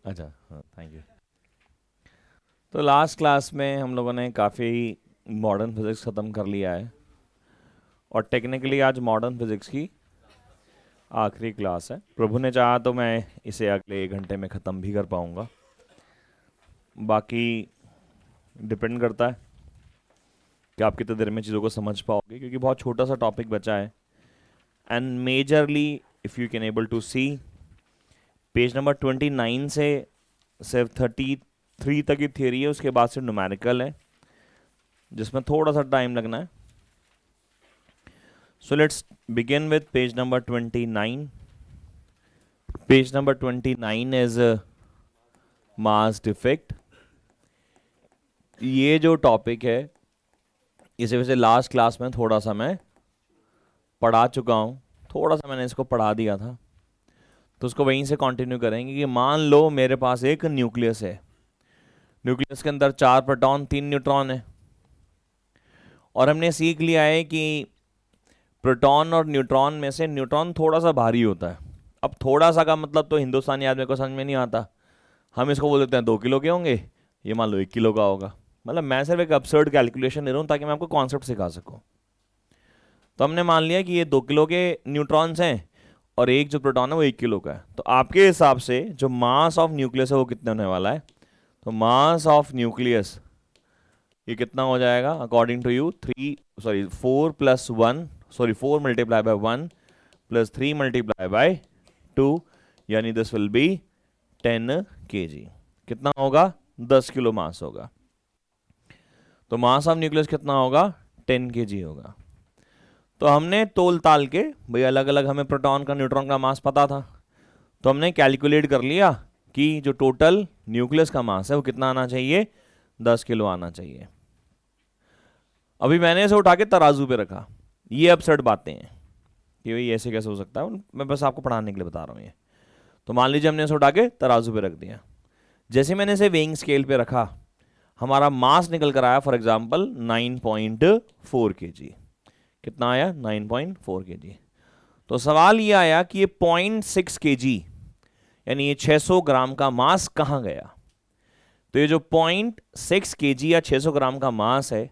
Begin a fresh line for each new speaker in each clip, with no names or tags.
अच्छा, हाँ, thank you. तो लास्ट क्लास में हम लोगों ने काफ़ी मॉडर्न फिज़िक्स ख़त्म कर लिया है, और टेक्निकली आज मॉडर्न फिज़िक्स की आखिरी क्लास है। प्रभु ने चाहा तो मैं इसे अगले 1 घंटे में ख़त्म भी कर पाऊँगा, बाकी डिपेंड करता है कि आप कितने देर में चीज़ों को समझ पाओगे, क्योंकि बहुत छोटा सा टॉपिक बचा है। And majorly if you can able to see page number 29 से सिर्फ 33 तक की थियरी है, उसके बाद से न्यूमेरिकल है जिसमें थोड़ा सा टाइम लगना है। So let's begin with page number 29. Page number 29 is mass defect. ये जो टॉपिक है इसे वैसे लास्ट क्लास में थोड़ा सा मैं पढ़ा चुका हूँ, थोड़ा सा मैंने इसको पढ़ा दिया था, तो उसको वहीं से कंटिन्यू करेंगे कि मान लो मेरे पास एक न्यूक्लियस है, न्यूक्लियस के अंदर 4 प्रोटॉन 3 न्यूट्रॉन है, और हमने सीख लिया है कि प्रोटॉन और न्यूट्रॉन में से न्यूट्रॉन थोड़ा सा भारी होता है। अब थोड़ा सा का मतलब तो हिंदुस्तानी आदमी को समझ में नहीं आता, हम इसको बोल देते हैं 2 किलो के होंगे, ये मान लो 1 किलो का होगा। मतलब मैं सिर्फ एक absurd कैलकुलेशन ले रहा हूँ ताकि मैं आपको कॉन्सेप्ट सिखा सकूँ। तो हमने मान लिया कि ये 2 किलो के न्यूट्रॉन्स हैं और एक जो प्रोटॉन है वो 1 किलो का है। तो आपके हिसाब से जो मास ऑफ न्यूक्लियस है वो कितना होने वाला है? तो मास ऑफ न्यूक्लियस ये कितना हो जाएगा according to you? 4 + 1 4 multiply by 1 + 3 multiply by 2, यानी दिस विल बी 10 kg। कितना होगा? 10 किलो मास होगा। तो मास ऑफ न्यूक्लियस कितना होगा? 10 kg होगा। तो हमने तोल ताल के, भाई अलग अलग हमें प्रोटॉन का न्यूट्रॉन का मास पता था, तो हमने कैलकुलेट कर लिया कि जो टोटल न्यूक्लियस का मास है वो कितना आना चाहिए? 10 किलो आना चाहिए। अभी मैंने इसे उठा के तराजू पे रखा। ये absurd बातें हैं कि भाई ऐसे कैसे हो सकता है, मैं बस आपको पढ़ाने के लिए बता रहा हूँ ये। तो मान लीजिए हमने इसे उठा के तराजू पे रख दिया। जैसे मैंने इसे वेइंग स्केल पे रखा, हमारा मास निकल कर आया फॉर एग्जाम्पल 9.4 kg। कितना आया? 9.4 kg। तो सवाल ये आया कि ये 0.6 kg यानी ये 600 ग्राम का मास कहाँ गया? तो ये जो 0.6 kg या 600 ग्राम का मास है,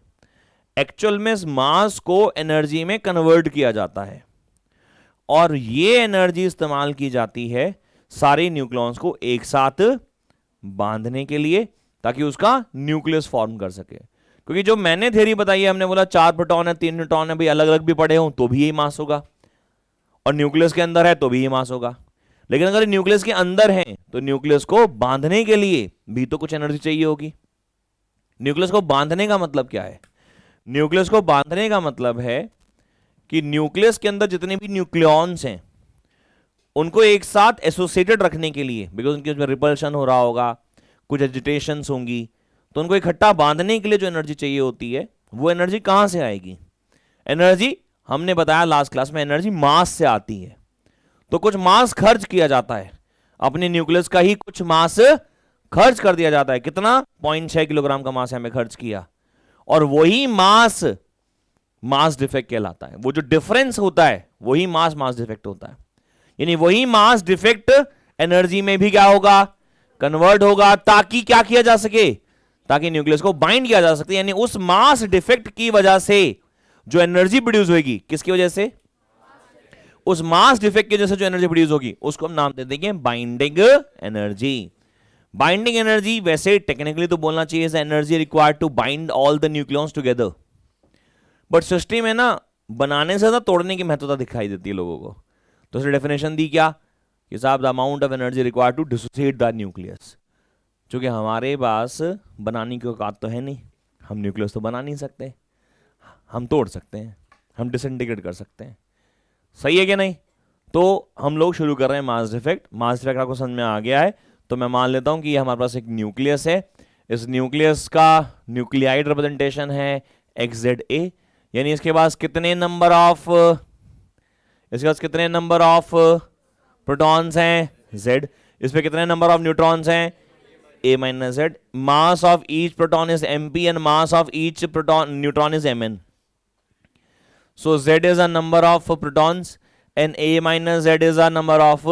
एक्चुअल में इस मास को एनर्जी में कन्वर्ट किया जाता है, और ये एनर्जी इस्तेमाल की जाती है सारे न्यूक्लियॉन्स को एक साथ बांधने के लिए, ताकि उसका न्यूक्लियस फॉर्म कर सके। क्योंकि जो मैंने थ्योरी बताई है, हमने बोला 4 प्रोटॉन है 3 न्यूट्रॉन है, भाई अलग अलग भी पड़े हों तो भी यही मास होगा, और न्यूक्लियस के अंदर है तो भी यही मास होगा। लेकिन अगर न्यूक्लियस के अंदर है तो न्यूक्लियस को बांधने के लिए भी तो कुछ एनर्जी चाहिए होगी। न्यूक्लियस को बांधने का मतलब क्या है? न्यूक्लियस को बांधने का मतलब है कि न्यूक्लियस के अंदर जितने भी न्यूक्लियॉन्स हैं उनको एक साथ एसोसिएटेड रखने के लिए, बिकॉज उनके उसमें रिपल्शन हो रहा होगा, कुछ एजिटेशंस होंगी, तो उनको इकट्ठा बांधने के लिए जो एनर्जी चाहिए होती है वो एनर्जी कहां से आएगी? एनर्जी हमने बताया लास्ट क्लास में, एनर्जी मास से आती है। तो कुछ मास खर्च किया जाता है, अपने न्यूक्लियस का ही कुछ मास खर्च कर दिया जाता है। कितना? 0.6 किलोग्राम का मास हमें खर्च किया, और वही मास मास डिफेक्ट कहलाता है। वो जो डिफरेंस होता है वही मास डिफेक्ट होता है। यानी वही मास डिफेक्ट एनर्जी में भी क्या होगा? कन्वर्ट होगा, ताकि क्या किया जा सके? ताकि न्यूक्लियस को बाइंड किया जा सके। यानी उस मास डिफेक्ट की वजह से जो एनर्जी प्रोड्यूस होगी, किसकी वजह से? उस मास डिफेक्ट की वजह से जो एनर्जी प्रोड्यूस होगी उसको हम नाम दे देंगे बाइंडिंग एनर्जी। बाइंडिंग एनर्जी वैसे टेक्निकली तो बोलना चाहिए energy required to bind all the nucleons together, but सृष्टि में ना बनाने से ज्यादा तोड़ने की महत्वता दिखाई देती है लोगों को। तो उसने डेफिनेशन दी क्या कि साहब the amount of energy required to dissociate the nucleus. चूंकि हमारे पास बनाने की औकात तो है नहीं, हम न्यूक्लियस तो बना नहीं सकते, हम तोड़ सकते हैं, हम डिसइंटीग्रेट कर सकते हैं। सही है कि नहीं? तो हम लोग शुरू कर रहे हैं मास डिफेक्ट। मास डिफेक्ट आपको समझ में आ गया है, तो मैं मान लेता हूं कि हमारे पास एक न्यूक्लियस है। इस न्यूक्लियस का न्यूक्लियाइड रिप्रेजेंटेशन है XZA, यानी इसके पास कितने नंबर ऑफ प्रोटॉन्स हैं? Z। इस पे कितने नंबर ऑफ न्यूट्रॉन्स हैं? A-Z। Mass of each proton is MP and mass of each proton neutron is Mn। So Z is a number of protons and A-Z is a number of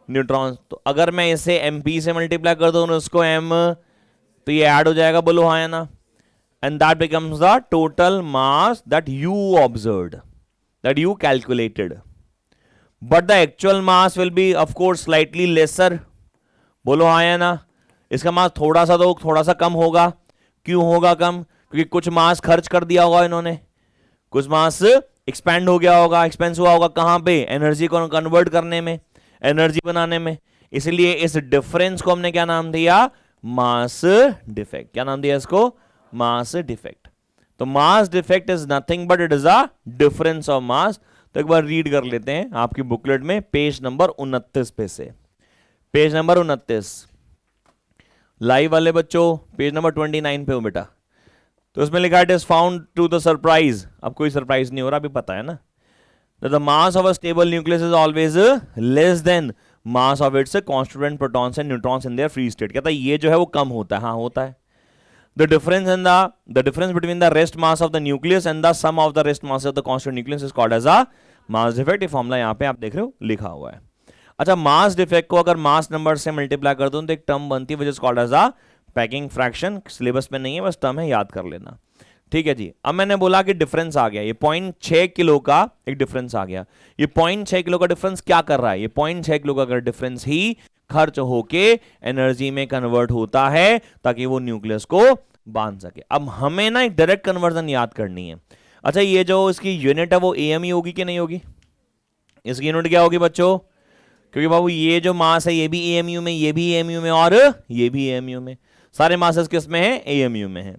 neutron. तो अगर मैं इसे mp से multiply कर दूं उसको m, तो ये ऐड हो जाएगा, बोलो हाँ या ना, and that becomes the total mass that you observed, that you calculated, but the actual mass will be of course slightly lesser, बोलो हाँ या ना। इसका मास थोड़ा सा कम होगा। क्यों होगा कम? क्योंकि कुछ मास खर्च कर दिया होगा इन्होंने, कुछ मास एक्सपेंड हो गया होगा, एक्सपेंस हुआ होगा कहां पे? एनर्जी को कन्वर्ट करने में, एनर्जी बनाने में। इसलिए इस डिफरेंस को हमने क्या नाम दिया? Mass defect. क्या नाम दिया इसको? Mass defect. तो mass defect is nothing but it is a difference of mass. तो एक बार रीड कर लेते हैं आपकी बुकलेट में पेज नंबर 29 पे से, पेज नंबर 29। लाइव वाले बच्चों पेज नंबर 29 पे हो बेटा। तो उसमें लिखा it is found to the surprise, अब कोई सरप्राइज नहीं हो रहा, अभी पता है ना, the mass of a stable nucleus is always less than mass of its constituent protons and neutrons in their free state. कहता है ये जो है वो कम होता है, हाँ होता है। The difference between the rest mass of the nucleus and the sum of the rest mass of the constant nucleus is called as a mass defect. ये फॉर्मूला यहाँ पे आप देख रहे हो लिखा हुआ है। अच्छा, मास डिफेक्ट को अगर मास नंबर से मल्टीप्लाई कर दूं तो एक टर्म बनती है which is called as a packing fraction. Syllabus में नहीं है, बस टर्म है, याद कर लेना। ठीक है जी। अब मैंने बोला कि डिफरेंस आ गया, ये 0.6 किलो का एक डिफरेंस आ गया। ये 0.6 किलो का डिफरेंस क्या कर रहा है? ये 0.6 किलो का डिफरेंस ही खर्च होके एनर्जी में कन्वर्ट होता है ताकि वो न्यूक्लियस को बांध सके। अब हमें ना एक डायरेक्ट कन्वर्जन याद करनी है। अच्छा, ये जो इसकी यूनिट है वो एएमयू होगी कि नहीं होगी? इसकी यूनिट क्या होगी बच्चों? क्योंकि बाबू ये जो मास है ये भी एएमयू में, ये भी एएमयू में और ये भी एएमयू में, सारे मासेस किस में है? एएमयू में है।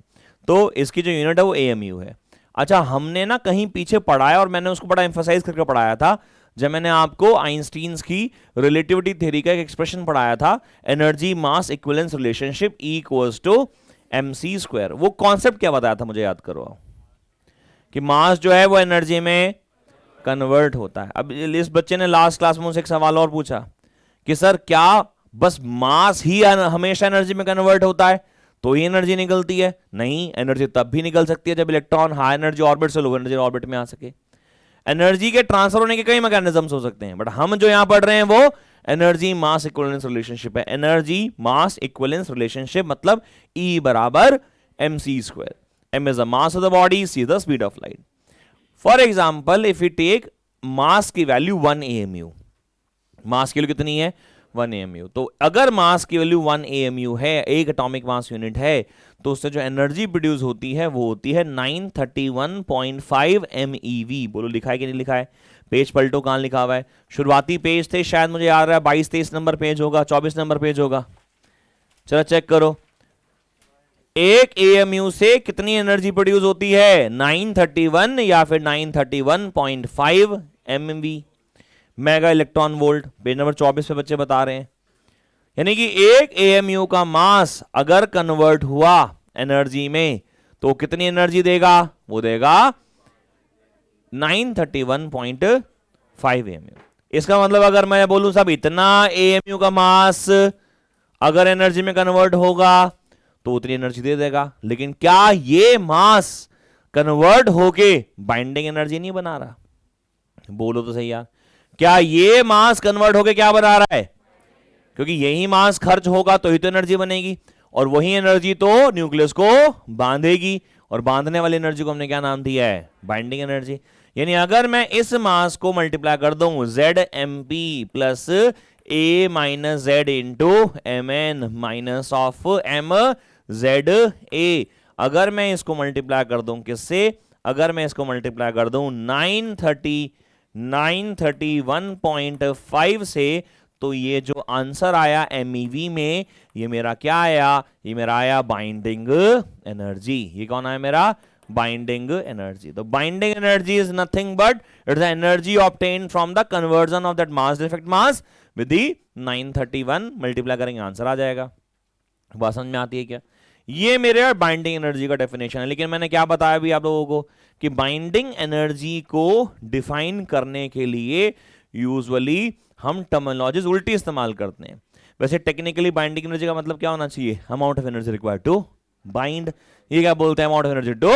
तो इसकी जो यूनिट है वो एएमयू है। अच्छा, हमने ना कहीं पीछे पढ़ाया और मैंने उसको बड़ा एम्फसाइज करके पढ़ाया था जब मैंने आपको आइंस्टीन्स की रिलेटिविटी थ्योरी का एक एक्सप्रेशन पढ़ाया था, energy mass equivalence relationship E equals to mc²। वो कॉन्सेप्ट क्या बताया था मुझे याद करो, कि मास जो है वो एनर्जी में कन्वर्ट होता है। अब इस बच्चे ने लास्ट क्लास में मुझसे एक सवाल और पूछा कि सर क्या बस मास ही हमेशा एनर्जी में कन्वर्ट होता है तो ही एनर्जी निकलती है? नहीं, एनर्जी तब भी निकल सकती है जब इलेक्ट्रॉन हाई एनर्जी ऑर्बिट से लो एनर्जी ऑर्बिट में आ सके। एनर्जी के ट्रांसफर होने के कई मैकेनिज्म्स हो सकते हैं, बट हम जो यहां पढ़ रहे हैं वो एनर्जी मास इक्विवेलेंस रिलेशनशिप है। एनर्जी मास इक्विवेलेंस रिलेशनशिप मतलब E बराबर mc²। m is the mass of the body, c is the speed of light. For example if you take mass की वैल्यू 1 AMU, मास की value कितनी है? 1 AMU। तो अगर मास की वैल्यू 1 AMU है, एक एटॉमिक मास यूनिट है, तो उससे जो एनर्जी प्रोड्यूस होती है वो होती है 931.5 MeV। बोलो लिखा है कि नहीं लिखा है? पेज पलटो, कहां लिखा हुआ है? शुरुआती पेज थे, शायद मुझे याद रहा है 22-23 नंबर पेज होगा, 24 नंबर पेज होगा। चलो चेक करो, एक AMU से कितनी एनर्जी प्रोड्यूस होती है? 931 या फिर 931.5 MeV, mega electron volt. Page number 24 पे बच्चे बता रहे हैं। यानी कि एक AMU का मास अगर कन्वर्ट हुआ एनर्जी में तो कितनी एनर्जी देगा? वो देगा 931.5 AMU। इसका मतलब अगर मैं बोलूं साहब इतना AMU का मास अगर एनर्जी में कन्वर्ट होगा तो उतनी एनर्जी दे देगा, लेकिन क्या ये मास कन्वर्ट होके बाइंडिंग एनर्जी नहीं बना रहा? बोलो तो सही यार, क्या ये मास कन्वर्ट होके क्या बना रहा है? क्योंकि यही मास खर्च होगा तो ही तो एनर्जी बनेगी, और वही एनर्जी तो न्यूक्लियस को बांधेगी, और बांधने वाली एनर्जी को हमने क्या नाम दिया है? Binding energy. यानी अगर मैं इस मास को मल्टीप्लाई कर दूं ZMP plus A minus Z into MN minus of MZA, अगर मैं इसको मल्टीप्लाई कर दूं किससे? अगर मैं इसको मल्टीप्लाई कर दूं 931.5 से, तो ये जो आंसर आया MeV में, ये मेरा क्या आया? ये मेरा आया बाइंडिंग एनर्जी। ये कौन आया मेरा? Binding energy. तो binding energy is nothing but it's the energy obtained from the conversion of that mass defect mass with the 931 multiply करेंगे आंसर आ जाएगा। बात समझ में आती है क्या? ये मेरे बाइंडिंग एनर्जी का डेफिनेशन है। लेकिन मैंने क्या बताया अभी आप लोगों को कि बाइंडिंग एनर्जी को डिफाइन करने के लिए यूजुअली हम टर्मिनोलॉजीज उल्टी इस्तेमाल करते हैं। वैसे टेक्निकली बाइंडिंग एनर्जी का मतलब क्या होना चाहिए? Amount of energy required to bind. ये क्या बोलते हैं? अमाउंट ऑफ एनर्जी टू,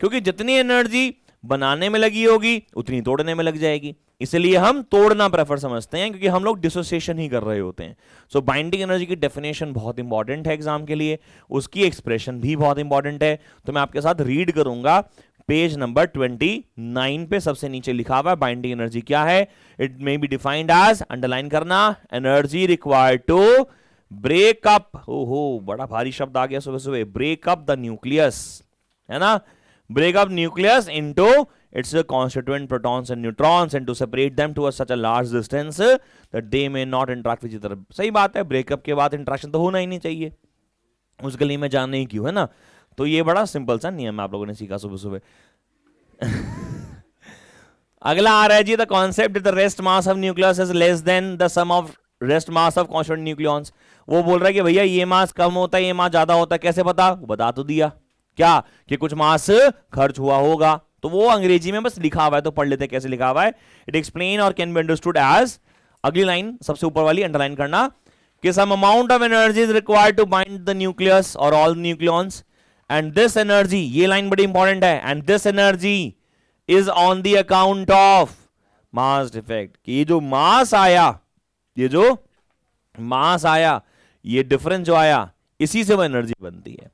क्योंकि जितनी एनर्जी बनाने में लगी होगी उतनी तोड़ने में लग जाएगी, इसलिए हम तोड़ना प्रेफर समझते हैं, क्योंकि हम लोग डिसोसिएशन ही कर रहे होते हैं। सो बाइंडिंग एनर्जी की डेफिनेशन बहुत इंपॉर्टेंट है एग्जाम के लिए, उसकी एक्सप्रेशन भी बहुत इंपॉर्टेंट है। तो मैं आपके साथ रीड करूंगा, पेज नंबर 29 पे सबसे नीचे लिखा हुआ है बाइंडिंग एनर्जी क्या है। It may be defined as, underline करना, energy required to break up, ओहो बड़ा भारी शब्द आ गया सुबह सुबह, ब्रेक अप द न्यूक्लियस, है ना, break up nucleus into its constituent protons and neutrons and to separate them to such a large distance that they may not interact with each other। सही बात है, ब्रेकअप के बाद interaction तो होना ही नहीं चाहिए, उस गली में जाने ही क्यों, है ना। तो ये बड़ा सिंपल सा नियम आप लोगों ने सीखा सुबह सुबह। अगला आ रहा है जी, the concept the rest mass of nucleus is less than the sum of rest mass of constituent nucleons. वो बोल रहा है कि भैया ये मास कम होता है, ये मास ज्यादा होता है, कैसे पता, वो बता तो दिया क्या, कि कुछ मास खर्च हुआ होगा, तो वो अंग्रेजी में बस लिखा हुआ है, तो पढ़ लेते हैं कैसे लिखा हुआ है। इट एक्सप्लेन और कैन बी अंडरस्टूड एज, अगली लाइन सबसे ऊपर वाली अंडरलाइन करना, कि some amount of energy is required to bind the nucleus और all nucleons and this energy, ये लाइन बड़ी इंपॉर्टेंट है, and this energy is on the account of mass defect, कि ये जो मास आया, ये जो मास आया, ये डिफरेंस जो आया, इसी से वो एनर्जी बनती है।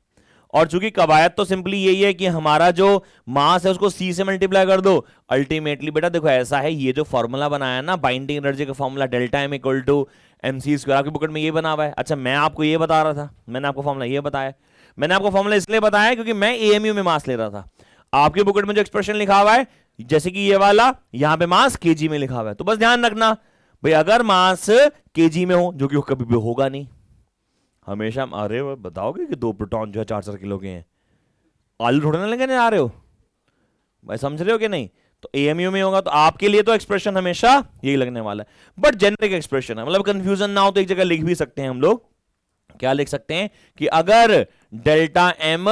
और चूंकि कवायद तो सिंपली यही है कि हमारा जो मास है उसको सी से मल्टीप्लाई कर दो, अल्टीमेटली बेटा देखो ऐसा है, ये जो फॉर्मूला बनाया ना बाइंडिंग एनर्जी का formula, delta m equal to m c square, आपकी बुक में ये बना हुआ है। अच्छा मैं आपको ये बता रहा था, मैंने आपको फॉर्मूला ये बताया, मैंने आपको फॉर्मूला इसलिए बताया क्योंकि मैं एएमयू में मास ले रहा था। आपके बुक में जो एक्सप्रेशन लिखा हुआ है, जैसे कि ये वाला, यहां पे मास केजी में लिखा हुआ है, तो बस ध्यान रखना भाई, अगर मास केजी में हो, जो कि कभी भी होगा नहीं, हमेशा, अरे बताओगे कि 2 प्रोटॉन जो है 4-4 किलो के हैं, आलू थोड़े ना लेके आ रहे हो भाई, समझ रहे हो कि नहीं। तो एएमयू में होगा, तो आपके लिए तो एक्सप्रेशन हमेशा यही लगने वाला है, बट जेनरिक एक्सप्रेशन है, मतलब कंफ्यूजन ना हो तो एक जगह लिख भी सकते हैं हम लोग, क्या लिख सकते हैं कि अगर डेल्टा एम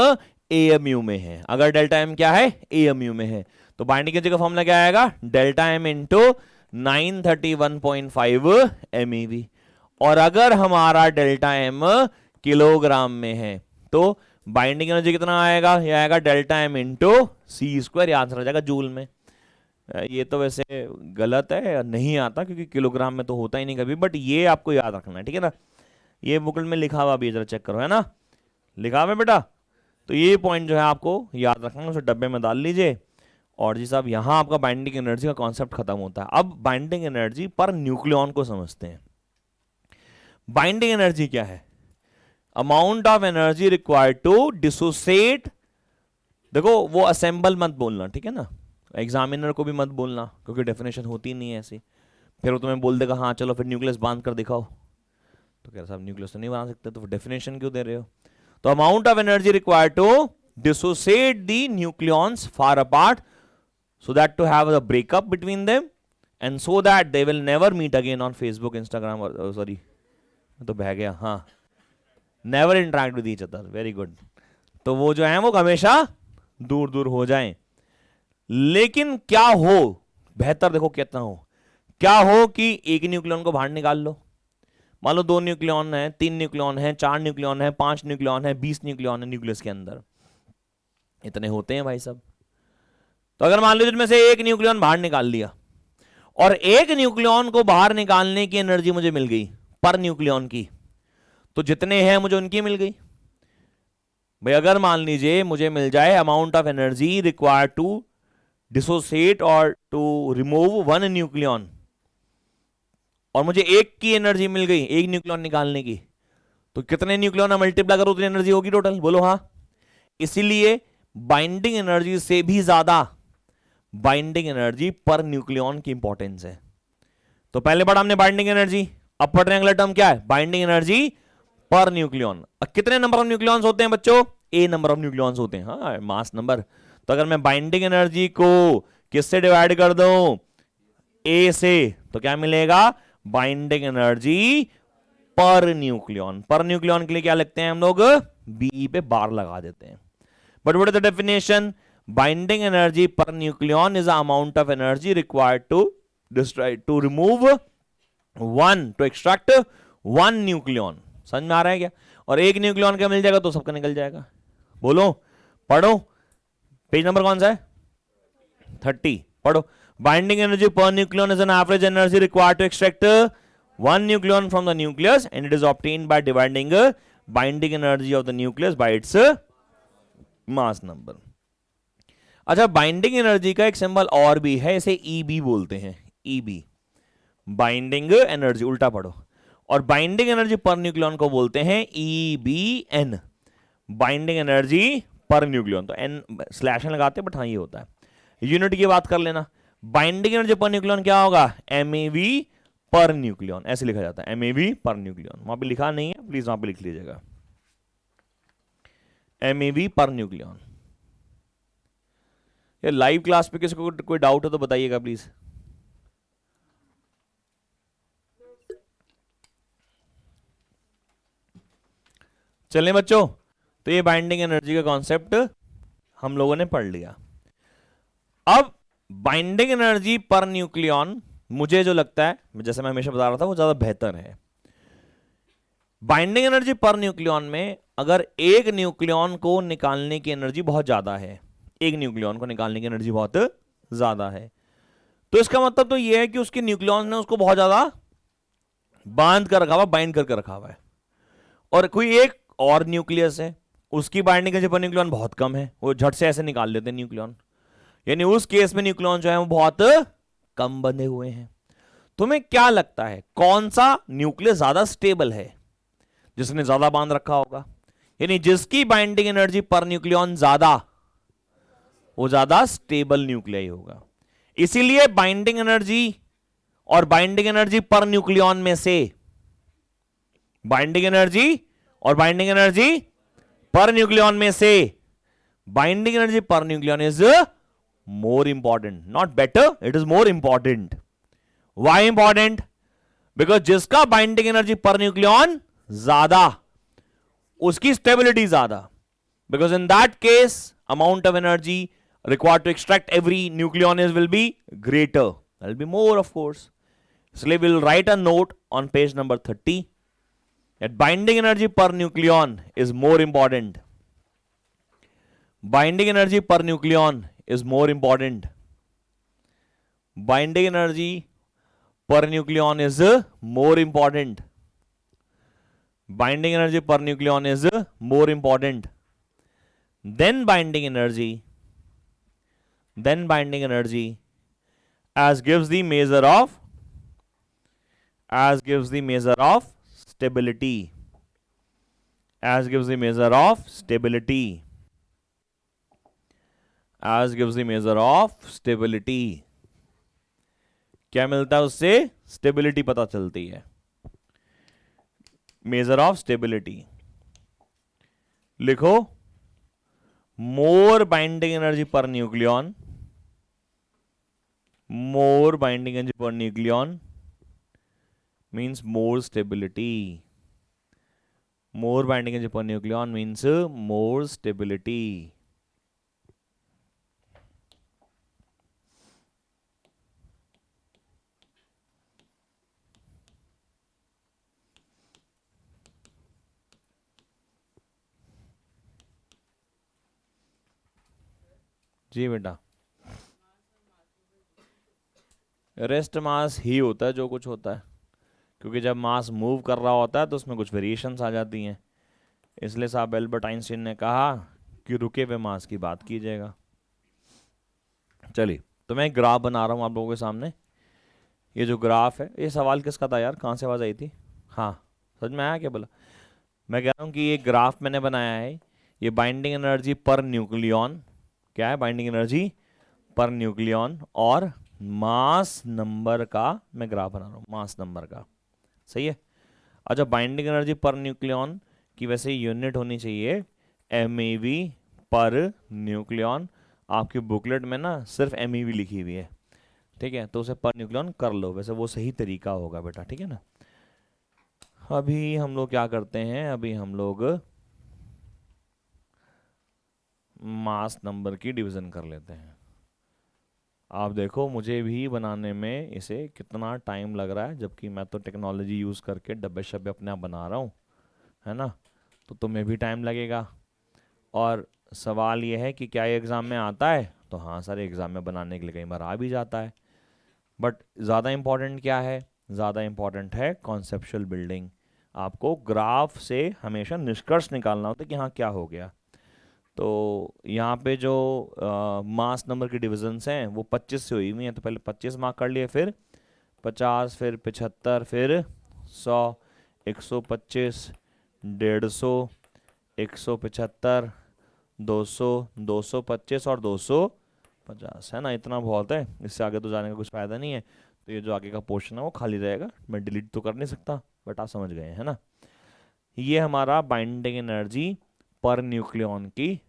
एएमयू में है, अगर डेल्टा एम क्या है, एएमयू में है, तो बाइंडिंग एनर्जी का फॉर्मूला क्या आएगा, डेल्टा एम इंटू 931.5 MeV, और अगर हमारा डेल्टा एम किलोग्राम में है तो बाइंडिंग एनर्जी कितना आएगा, ये आएगा डेल्टा एम इंटू सी स्क्वायर, आंसर आ जाएगा जूल में। ये तो वैसे गलत है, नहीं आता क्योंकि किलोग्राम में तो होता ही नहीं कभी, बट ये आपको याद रखना है, ठीक है ना। ये बुकलेट में लिखा हुआ भी जरा चेक करो, है ना, लिखा हुआ है बेटा, तो ये पॉइंट जो है आपको याद रखना, उसे डब्बे में डाल लीजिए। और जी साहब यहाँ आपका बाइंडिंग एनर्जी का कॉन्सेप्ट खत्म होता है। अब बाइंडिंग एनर्जी पर न्यूक्लियॉन को समझते हैं। बाइंडिंग एनर्जी क्या है, amount of energy required to dissociate, देखो वो असेंबल मत बोलना, ठीक है ना, एग्जामिनर को भी मत बोलना क्योंकि डेफिनेशन होती नहीं है ऐसी, फिर वो तुम्हें बोल देगा हाँ चलो फिर न्यूक्लियस बांध कर दिखाओ, तो कह रहा साहब न्यूक्लियस तो नहीं बना सकते, तो डेफिनेशन क्यों दे रहे हो। तो amount of energy required to dissociate the nucleons far apart so that to have a breakup between them and so that they will never meet again on Facebook, Instagram or sorry तो बह गया, हाँ, never interact with each other, very good। तो वो जो है वो हमेशा दूर दूर हो जाएं। लेकिन क्या हो, बेहतर देखो कितना हो, क्या हो कि एक न्यूक्लियॉन को बाहर निकाल लो, मान लो 2 न्यूक्लियॉन है, 3 न्यूक्लियॉन है, 4 न्यूक्लियॉन है, 5 न्यूक्लियॉन है, 20 न्यूक्लियॉन है न्यूक्लियस के अंदर, इतने होते हैं भाई सब। तो अगर मान लो जिनमें से एक न्यूक्लियॉन बाहर निकाल लिया और एक न्यूक्लियॉन को बाहर निकालने की एनर्जी मुझे मिल गई पर न्यूक्लियॉन की, तो जितने हैं मुझे उनकी मिल गई भाई। अगर मान लीजिए मुझे मिल जाए amount of energy required to dissociate और टू रिमूव 1 न्यूक्लियॉन, और मुझे एक की एनर्जी मिल गई एक न्यूक्लियॉन निकालने की, तो कितने न्यूक्लियॉन मल्टीप्लाई करो उतनी एनर्जी होगी टोटल, बोलो हाँ। इसीलिए बाइंडिंग एनर्जी से भी ज्यादा बाइंडिंग एनर्जी पर न्यूक्लियॉन की इंपॉर्टेंस है। तो पहले पढ़ा हमने बाइंडिंग एनर्जी, अब पढ़ रहे हैं अगला टर्म क्या है, बाइंडिंग एनर्जी पर न्यूक्लियॉन। कितने नंबर ऑफ न्यूक्लियॉन्स होते हैं बच्चों, ए नंबर ऑफ न्यूक्लियॉन्स होते हैं, हाँ मास नंबर। तो अगर मैं बाइंडिंग एनर्जी को किससे डिवाइड कर दूं, ए से, तो क्या मिलेगा, बाइंडिंग एनर्जी पर न्यूक्लियॉन। पर न्यूक्लियॉन के लिए क्या लिखते हैं हम लोग, बी पे बार लगा देते हैं। But what is the definition, binding energy per nucleon is the amount of energy required to destroy to remove 1 to extract 1 nucleon. समझ में आ रहा है क्या। और एक न्यूक्लियॉन का मिल जाएगा तो सबका निकल जाएगा। बोलो, पढ़ो, पेज नंबर कौन सा है, 30। पढ़ो, binding energy per nucleon is an average energy required to extract one nucleon from the nucleus and it is obtained by dividing binding energy of the nucleus by its mass number. अच्छा, binding energy का एक symbol और भी है, इसे EB बोलते हैं, EB, binding energy, उल्टा पढ़ो, और बाइंडिंग एनर्जी पर न्यूक्लियन को बोलते हैं ईबीएन, बाइंडिंग एनर्जी पर न्यूक्लियन। तो एन स्लैश एन लगाते हैं, बट हाँ ये होता है। यूनिट की बात कर लेना, बाइंडिंग एनर्जी पर न्यूक्लियन क्या होगा, एमएवी पर न्यूक्लियन, ऐसे लिखा जाता है, एमएवी पर न्यूक्लियन। वहां पे लिखा नहीं है, प्लीज वहां पे लिख लीजिएगा, एमएवी पर न्यूक्लियन। ये लाइव क्लास पे किसी को कोई डाउट हो तो बताइएगा प्लीज। चलें बच्चों, तो ये बाइंडिंग एनर्जी का कॉन्सेप्ट हम लोगों ने पढ़ लिया। अब बाइंडिंग एनर्जी पर न्यूक्लियन मुझे जो लगता है, जैसे मैं हमेशा बता रहा था, वो ज्यादा बेहतर है। बाइंडिंग एनर्जी पर न्यूक्लियन में अगर एक न्यूक्लियन को निकालने की एनर्जी बहुत ज्यादा है, एक न्यूक्लियन को निकालने की एनर्जी बहुत ज्यादा है, तो इसका मतलब तो यह है कि उसके न्यूक्लियन ने उसको बहुत ज्यादा बांध कर रखा हुआ, बाइंड करके रखा हुआ है। और कोई एक और न्यूक्लियस है, उसकी बाइंडिंग एनर्जी पर न्यूक्लियन बहुत कम है, वो झट से ऐसे निकाल लेते हैं न्यूक्लियन, यानी उस केस में न्यूक्लियन जो है वो बहुत कम बंधे हुए हैं। तुम्हें क्या लगता है कौन सा न्यूक्लियस ज्यादा स्टेबल है, जिसने ज्यादा बांध रखा होगा, यानी जिसकी बाइंडिंग एनर्जी पर न्यूक्लियन ज्यादा, वो ज्यादा स्टेबल न्यूक्लियाई होगा। इसीलिए बाइंडिंग एनर्जी और बाइंडिंग एनर्जी पर न्यूक्लियन में से, बाइंडिंग एनर्जी और बाइंडिंग एनर्जी पर न्यूक्लियन में से binding energy per nucleon is more important, not better, it is more important. Why important? Because जिसका बाइंडिंग एनर्जी पर न्यूक्लियन ज्यादा, उसकी stability ज्यादा, because in that case amount of energy required to extract every nucleon will be greater, that will be more of course. So we'll write a note on page number 30 that binding energy per nucleon is more important. Binding energy per nucleon is more important. Binding energy per nucleon is more important. Binding energy per nucleon is more important. Then binding energy as gives the measure of stability, as gives the measure of stability, as gives the measure of stability। क्या मिलता है उससे? Stability पता चलती है, major of stability. लिखो, more binding energy per nucleon, more binding energy per nucleon means more stability. More binding energy per nucleon means more stability. जी बेटा, rest mass ही होता है जो कुछ होता है, क्योंकि जब मास मूव कर रहा होता है तो उसमें कुछ वेरिएशंस आ जाती हैं, इसलिए साहब एल्बर्ट आइंस्टीन ने कहा कि रुके हुए मास की बात कीजिएगा। चलिए, तो मैं एक ग्राफ बना रहा हूँ आप लोगों के सामने। ये जो ग्राफ है, ये सवाल किसका था यार, कहाँ से आवाज़ आई थी? हाँ, समझ में आया क्या बोला? मैं कह रहा हूँ कि ये ग्राफ मैंने बनाया है, ये बाइंडिंग एनर्जी पर न्यूक्लियन, क्या है, बाइंडिंग एनर्जी पर न्यूक्लियन और मास नंबर का मैं ग्राफ बना रहा हूँ, मास नंबर का, सही है। अच्छा, बाइंडिंग एनर्जी पर न्यूक्लियन की वैसे यूनिट होनी चाहिए MeV पर न्यूक्लियन। आपकी बुकलेट में ना सिर्फ MeV लिखी हुई है, ठीक है, तो उसे पर न्यूक्लियन कर लो, वैसे वो सही तरीका होगा बेटा, ठीक है ना। अभी हम लोग क्या करते हैं, अभी हम लोग मास नंबर की डिवीज़न कर लेते हैं। आप देखो, मुझे भी बनाने में इसे कितना टाइम लग रहा है, जबकि मैं तो टेक्नोलॉजी यूज़ करके डब्बे शब्बे अपने आप बना रहा हूँ, है ना, तो तुम्हें भी टाइम लगेगा। और सवाल ये है कि क्या ये एग्ज़ाम में आता है? तो हाँ सर एग्ज़ाम में बनाने के लिए कई बार आ भी जाता है, बट ज़्यादा इम्पॉर्टेंट क्या है, ज़्यादा इम्पॉर्टेंट है कॉन्सेप्चुअल बिल्डिंग। आपको ग्राफ से हमेशा निष्कर्ष निकालना होता है कि हाँ क्या हो गया। तो यहाँ पे जो मास नंबर की डिविजन्स हैं वो 25 से हुई हुई हैं, तो पहले 25 मार्क कर लिए, फिर 50, फिर 75, फिर 100, 125, 150, 175, 200, 225 और 250, है ना। इतना बहुत है, इससे आगे तो जाने का कुछ फ़ायदा नहीं है। तो ये जो आगे का पोर्शन है वो खाली रहेगा, मैं डिलीट तो कर नहीं सकता, बट आप समझ गए है ना। ये हमारा बाइंडिंग एनर्जी पर न्यूक्लियॉन की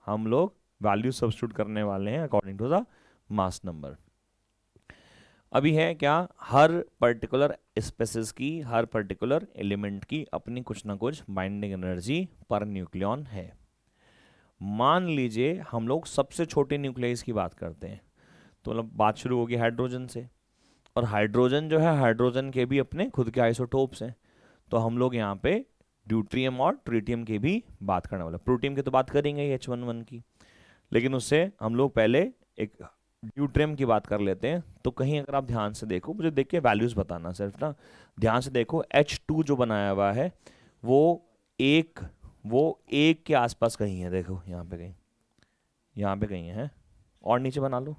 हम लोग वैल्यू सब्स्टिट्यूट करने वाले हैं according to the mass number. अभी है क्या, हर पर्टिकुलर स्पेसिस की, हर पर्टिकुलर एलिमेंट की अपनी कुछ ना कुछ बाइंडिंग एनर्जी पर न्यूक्लियॉन है। मान लीजिए हम लोग सबसे छोटे न्यूक्लियस की बात करते हैं, तो मतलब बात शुरू होगी हाइड्रोजन से, और हाइड्रोजन जो है, हाइड्रोजन के भी अपने खुद के आइसोटोप्स हैं। तो हम लोग यहाँ पे ड्यूट्रियम और ट्रिटियम की भी बात करने वाले, प्रोटियम की तो बात करेंगे H11 की, लेकिन उससे हम लोग पहले एक ड्यूट्रियम की बात कर लेते हैं। तो कहीं अगर आप ध्यान से देखो, मुझे देख के वैल्यूज बताना सिर्फ ना, ध्यान से देखो H2 जो बनाया हुआ है वो एक वो एक के आसपास कहीं है, देखो यहाँ पे कहीं, यहाँ पे कहीं है, और नीचे बना लो,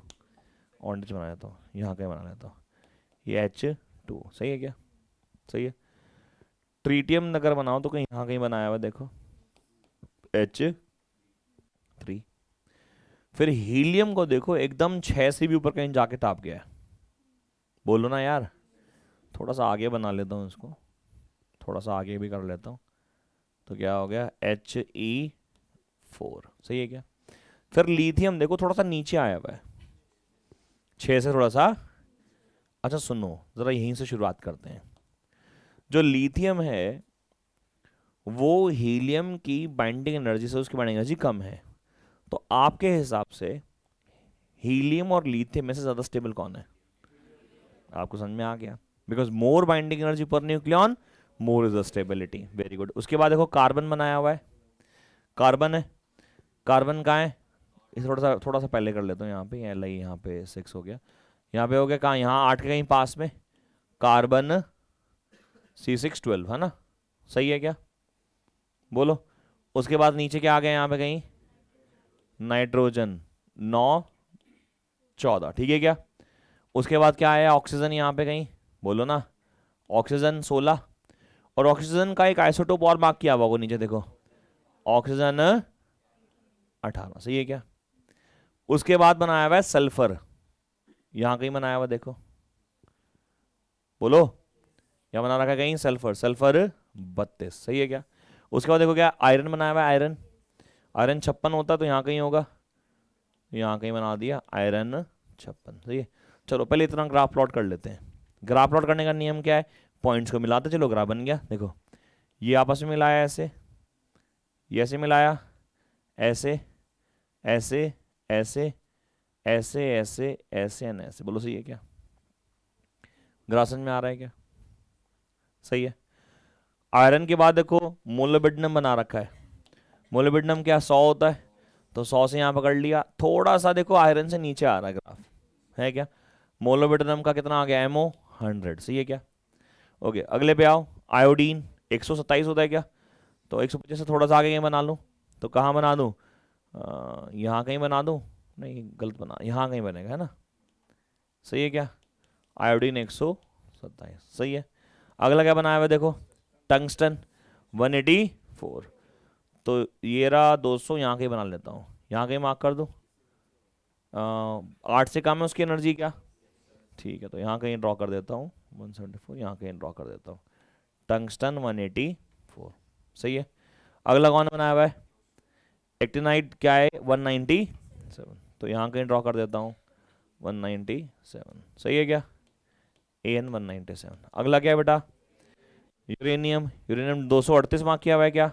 और नीचे बना लेता हूँ, यहाँ कहीं बना लेता हूँ, ये H2 सही है क्या, सही है। ट्रीटियम अगर बनाओ तो कहीं यहाँ कहीं बनाया हुआ, देखो H3। फिर हीलियम को देखो, एकदम 6 से भी ऊपर कहीं जाके टाप गया है, बोलो ना यार। थोड़ा सा आगे बना लेता हूँ इसको, थोड़ा सा आगे भी कर लेता हूँ, तो क्या हो गया He4, सही है क्या। फिर लिथियम देखो थोड़ा सा नीचे आया हुआ है, 6 से थोड़ा सा। अच्छा सुनो ज़रा, यहीं से शुरुआत करते हैं। जो लिथियम है वो हीलियम की बाइंडिंग एनर्जी से उसकी बाइंडिंग एनर्जी कम है, तो आपके हिसाब से हीलियम और लिथियम में से ज़्यादा स्टेबल कौन है? आपको समझ में आ गया, because more binding energy per nucleon, more is the stability. Very good. उसके बाद देखो कार्बन बनाया हुआ है, कार्बन है, कार्बन कहाँ है, इसे थोड़ा सा पहले कर लेता हूँ, यहाँ पे एल आई यहाँ पे 6 हो गया, यहाँ पे हो गया कहाँ, यहाँ 8 के कहीं पास में, कार्बन C612 है ना, सही है क्या, बोलो। उसके बाद नीचे क्या आ गया यहाँ पे कहीं, नाइट्रोजन 9, 14, ठीक है क्या। उसके बाद क्या आया, ऑक्सीजन यहाँ पे कहीं, बोलो ना, ऑक्सीजन 16, और ऑक्सीजन का एक आइसोटोप और मार्क किया हुआ होगा नीचे देखो, ऑक्सीजन 18, सही है क्या। उसके बाद बनाया हुआ है सल्फर, यहां कहीं बनाया हुआ देखो, बोलो, यहां बना रखा है कहीं सल्फर, सल्फर 32, सही है क्या। उसके बाद देखो क्या आयरन बनाया हुआ है, आयरन, आयरन 56 होता तो यहाँ कहीं होगा, यहाँ कहीं बना दिया आयरन 56, सही है। चलो पहले इतना ग्राफ प्लॉट कर लेते हैं। ग्राफ प्लॉट करने का नियम क्या है, पॉइंट्स को मिलाते चलो, ग्राफ बन गया। देखो ये आपस में मिलाया ऐसे, ये ऐसे मिलाया, ऐसे ऐसे ऐसे ऐसे ऐसे ऐसे एंड ऐसे, बोलो सही है क्या, ग्राफ समझ में आ रहा है क्या, सही है। आयरन के बाद देखो मोलिब्डेनम बना रखा है, मोलिब्डेनम क्या 100 होता है, तो 100 से यहाँ पकड़ लिया, थोड़ा सा देखो आयरन से नीचे आ रहा है ग्राफ, है क्या। मोलिब्डेनम का कितना आ गया, MO 100, सही है क्या। ओके अगले पे आओ, आयोडीन 127 होता है क्या, तो 125 से थोड़ा सा आगे कहीं बना लूँ, तो कहाँ बना दूँ, यहाँ कहीं बना दूँ, नहीं गलत बना, यहाँ कहीं बनेगा है ना, सही है क्या। आयोडीन 127, सही है। अगला क्या बनाया हुआ है देखो, टंगस्टन 184, तो ये रहा 200, यहाँ कहीं बना लेता हूँ, यहाँ कहीं मार्क कर दूँ, 8 से कम है उसकी एनर्जी क्या, ठीक है, तो यहाँ कहीं ड्रॉ कर देता हूँ 174, यहाँ कहीं ड्रॉ कर देता हूँ, टंगस्टन 184, सही है। अगला कौन बनाया हुआ है, एक्टिनाइट क्या है 197, तो यहाँ कहीं ड्रॉ कर देता हूँ 197, सही है क्या, AN 197। अगला क्या है बेटा, यूरेनियम, यूरेनियम 238 मार्क किया हुआ है क्या,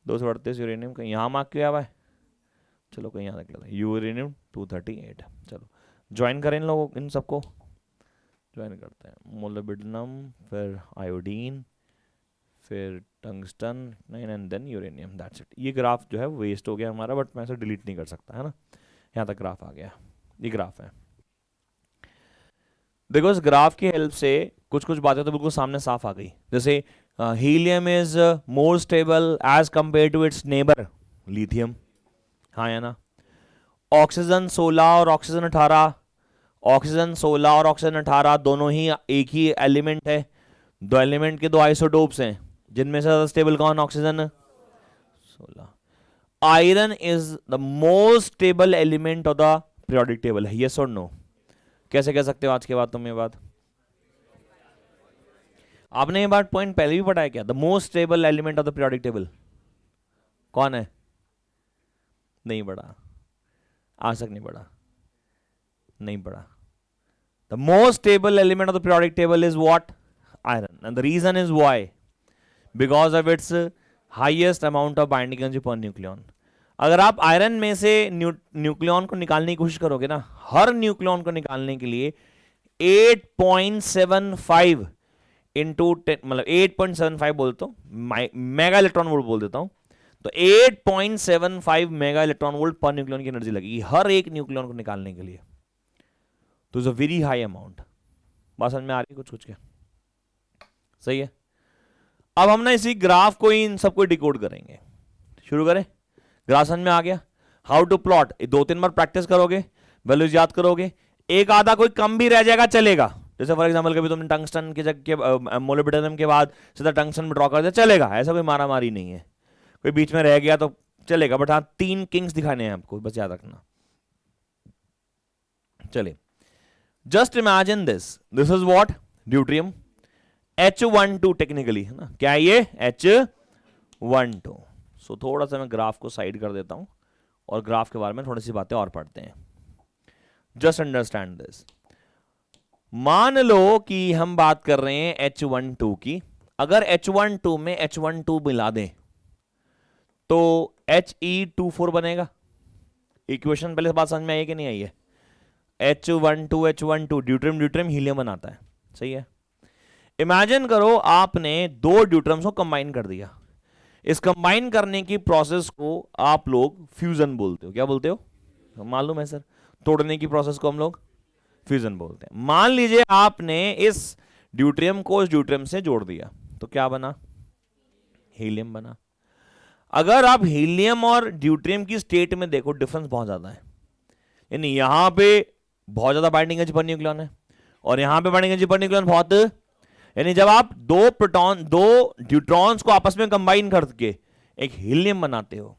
238 यूरेनियम कहीं यहाँ मार्क किया हुआ है, चलो कहीं यहाँ रख लेते हैं, यूरेनियम 238, चलो ज्वाइन करें इन लोगों, इन सबको ज्वाइन करते हैं, मोलिब्डेनम, फिर आयोडीन, फिर tungsten 9 and then uranium, that's it. ये ग्राफ जो है वेस्ट हो गया हमारा, बट मैं इसे डिलीट नहीं कर सकता है ना, यहां तक ग्राफ आ गया, ये ग्राफ है। देखो इस ग्राफ की हेल्प से कुछ कुछ बातें तो बिल्कुल सामने साफ आ गई। जैसे helium is more stable as compare to its neighbour lithium, हाँ या ना। ऑक्सीजन 16 और ऑक्सीजन 18, ऑक्सीजन 16 और ऑक्सीजन 18 दोनों ही एक ही एलिमेंट है, दो एलिमेंट के दो आइसोटोप्स हैं, जिनमें से ज्यादा स्टेबल कौन? Oxygen 16। Iron is the most stable element of the periodic table है, यस और नो? कैसे कह सकते हो आज के बाद तुम ये बात? आपने ये बात पॉइंट पहले भी पढ़ा है क्या? The most stable element of the periodic table कौन है? नहीं पढ़ा, आज तक नहीं पढ़ा, नहीं पढ़ा। The most stable element of the periodic table is what? Iron, and the reason is why? Because of its highest amount of binding energy per nucleon. अगर आप आयरन में से न्यूक्लियन को निकालने की कोशिश करोगे ना, हर न्यूक्लियन को निकालने के लिए 8.75 इंटू, मतलब 8.75 बोलता हूं, मेगा इलेक्ट्रॉन वोल्ट बोल देता हूं, तो 8.75 mega electron volt per nucleon की एनर्जी लगेगी हर एक न्यूक्लियन को निकालने के लिए। तो it's a very high amount. बात समझ में आ रही है कुछ कुछ के? सही है। अब हम ना इसी ग्राफ को इन सबको डिकोड करेंगे। शुरू करें? ग्राफ समझ में आ गया? हाउ टू प्लॉट, 2-3 बार प्रैक्टिस करोगे, वैल्यूज याद करोगे, एक आधा कोई कम भी रह जाएगा चलेगा। जैसे फॉर एग्जांपल कभी तुमने टंगस्टन की जगह मोलिब्डेनम के बाद सीधा टंगस्टन में ड्रॉ कर दिया, चलेगा, ऐसा कोई मारा मारी नहीं है। कोई बीच में रह गया तो चलेगा, बट हाँ 3 किंग्स दिखाने हैं आपको, बस याद रखना। चलिए, just imagine this is what? Deuterium H12 technically, है ना? क्या है ये? H12। सो थोड़ा सा मैं ग्राफ को साइड कर देता हूं और ग्राफ के बारे में थोड़ी सी बातें और पढ़ते हैं। Just understand this. मान लो कि हम बात कर रहे हैं H12 की। अगर H12 में H12 मिला दें तो He24 बनेगा। इक्वेशन पहले बात समझ में आई कि नहीं आई है? H12 ड्यूट्रियम ड्यूट्रियम हीलियम बनाता है, सही है। इमेजिन करो आपने 2 ड्यूट्रम्स को कंबाइन कर दिया। इस कंबाइन करने की प्रोसेस को आप लोग फ्यूजन बोलते हो। क्या बोलते हो? मालूम है सर? तोड़ने की प्रोसेस को हम लोग फ्यूजन बोलते हैं। मान लीजिए आपने इस ड्यूट्रियम को इस ड्यूट्रियम से जोड़ दिया तो क्या बना? हीलियम बना। अगर आप हीलियम और ड्यूट्रियम की स्टेट में देखो, डिफरेंस बहुत ज्यादा है। यानी यहां पे बहुत ज्यादा बाइंडिंग एनर्जी पर न्यूक्लियन है और यहां पे बाइंडिंग एनर्जी पर न्यूक्लियन बहुत, यानी जब आप 2 प्रोटॉन 2 ड्यूट्रॉन्स को आपस में कंबाइन करके एक हीलियम बनाते हो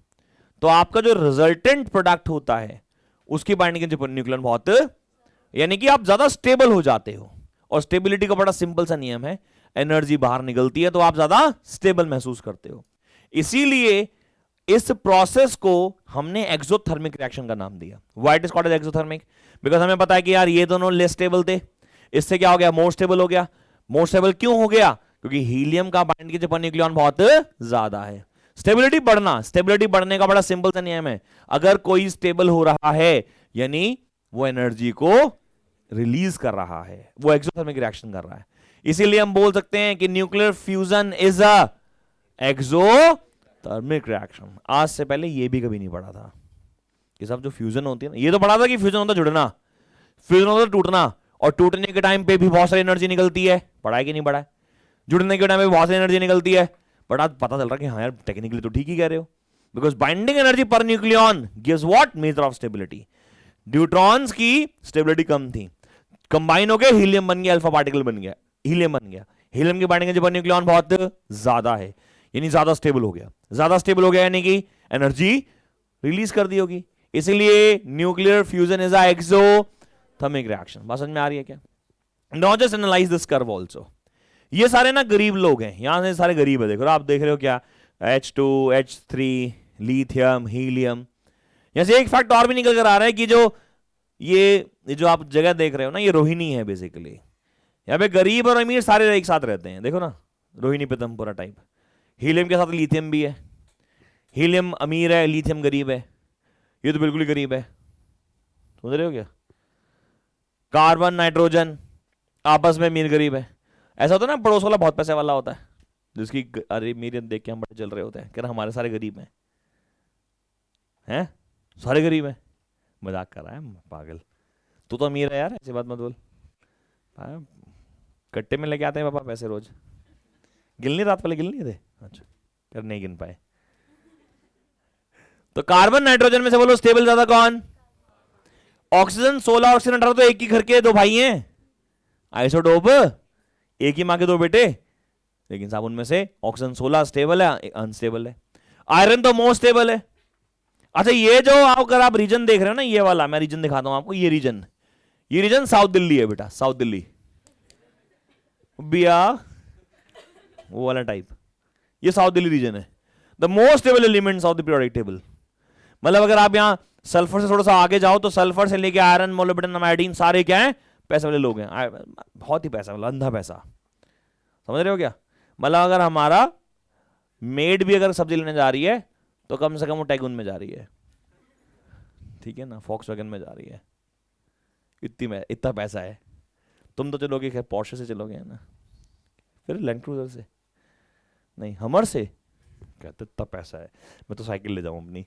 तो आपका जो रिजल्टेंट प्रोडक्ट होता है उसकी बाइंडिंग एनर्जी पर न्यूक्लियन बहुत, यानी कि आप ज्यादा स्टेबल हो जाते हो। और स्टेबिलिटी का बड़ा सिंपल सा नियम है, एनर्जी बाहर निकलती है तो आप ज्यादा स्टेबल महसूस करते हो। इसीलिए इस प्रोसेस को हमने एक्सोथर्मिक रिएक्शन का नाम दिया। Why it is called as exothermic? Because हमें पता है कि यार ये दोनों लेस स्टेबल थे, इससे क्या हो गया? मोर स्टेबल हो गया। मोर स्टेबल क्यों हो गया? क्योंकि हीलियम का बाइंडिंग एनर्जी पर न्यूक्लियन बहुत ज्यादा है। स्टेबिलिटी बढ़ना, स्टेबिलिटी बढ़ने का बड़ा सिंपल सा नियम है, अगर कोई स्टेबल हो रहा है यानी वो एनर्जी को रिलीज कर रहा है, वो एक्सोथर्मिक रिएक्शन कर रहा है। इसीलिए हम बोल सकते हैं कि nuclear fusion is a exothermic reaction. आज से पहले ये भी कभी नहीं पढ़ा था कि सब जो फ्यूजन होती है ना, ये तो पढ़ा था कि फ्यूजन होता जुड़ना, फ्यूजन होता टूटना, और टूटने के टाइम पे भी बहुत सारी एनर्जी निकलती है। पढ़ा है कि नहीं पढ़ा है? जुड़ने के टाइम पे बहुत सारी एनर्जी निकलती है, बट आज पता चल रहा कि हाँ यार टेक्निकली तो ठीक ही कह रहे हो, because binding energy per nucleon gives what? Measure of stability. Deuterons की स्टेबिलिटी कम थी, कंबाइन हो गए, हीलियम बन गया, अल्फा पार्टिकल बन गया, हीलियम बन गया। हीलियम की बाइंडिंग एनर्जी पर न्यूक्लियन बहुत ज्यादा है, यानी ज्यादा स्टेबल हो गया। ज्यादा स्टेबल हो गया यानी कि एनर्जी रिलीज कर दी होगी। इसीलिए nuclear fusion is a exothermic reaction. बात समझ में आ रही है क्या? Now just analyse this curve also. ये सारे ना गरीब लोग हैं, यहां से सारे गरीब है। देखो आप देख रहे हो क्या? H2, H3, lithium, helium. यहां से एक फैक्ट और भी निकल कर आ रहा है कि ये जो आप जगह देख रहे हो ना, ये रोहिणी है बेसिकली। यहां पे गरीब और अमीर सारे एक साथ रहते हैं। देखो ना, रोहिणी पीतमपुरा टाइप। हीलियम के साथ लिथियम भी है, हीलियम अमीर है, लिथियम गरीब है। ये तो बिल्कुल ही गरीब है, समझ रहे हो क्या? कार्बन नाइट्रोजन आपस में अमीर गरीब है। ऐसा होता है ना, पड़ोस वाला बहुत पैसे वाला होता है, जिसकी अरे मेरे देख के हम बड़े चल रहे होते हैं कि हमारे सारे गरीब हैं, सारे गरीब हैं। मजाक कर रहा है पागल। तू तो अमीर है यार, ऐसी बात मत बोल। हाँ, कट्टे में लेके आते हैं पापा पैसे रोज। गिन नहीं, रात पहले गिन नहीं थे? अच्छा, यार नहीं गिन पाए। तो कार्बन नाइट्रोजन में से बोलो स्टेबल ज्यादा कौन? ऑक्सीजन 16, ऑक्सीजन 18 तो एक ही घर के दो भाई हैं। आइसोटोप एक ही मां के दो बेटे, लेकिन साहब उनमें से ऑक्सीजन 16 स्टेबल है, अनस्टेबल है। आयरन तो मोस्ट स्टेबल है। अच्छा, ये जो अगर आप रीजन देख रहे हो ना, ये वाला मैं रीजन दिखाता हूं आपको। ये रीजन साउथ दिल्ली है बेटा, साउथ दिल्ली बिया, वो वाला टाइप। ये साउथ दिल्ली रीजन है। The most stable elements of the periodic table. मतलब अगर आप यहां सल्फर से थोड़ा सा आगे जाओ तो सल्फर से लेके आयरन, मोलिब्डेनम, आयोडीन सारे क्या हैं? पैसे वाले लोग हैं। बहुत ही पैसा वाला, अंधा पैसा। समझ रहे हो क्या? मतलब अगर हमारा मेड भी अगर सब्जी लेने जा रही है तो कम से कम वो टैगुन में जा रही है, ठीक है ना, फॉक्सवैगन में जा रही है। इतना पैसा है। तुम तो चलोगे खैर पोर्शे से चलोगे ना, फिर लैंड क्रूजर से नहीं, हमर से। कहते इतना पैसा है, मैं तो साइकिल ले जाऊं अपनी।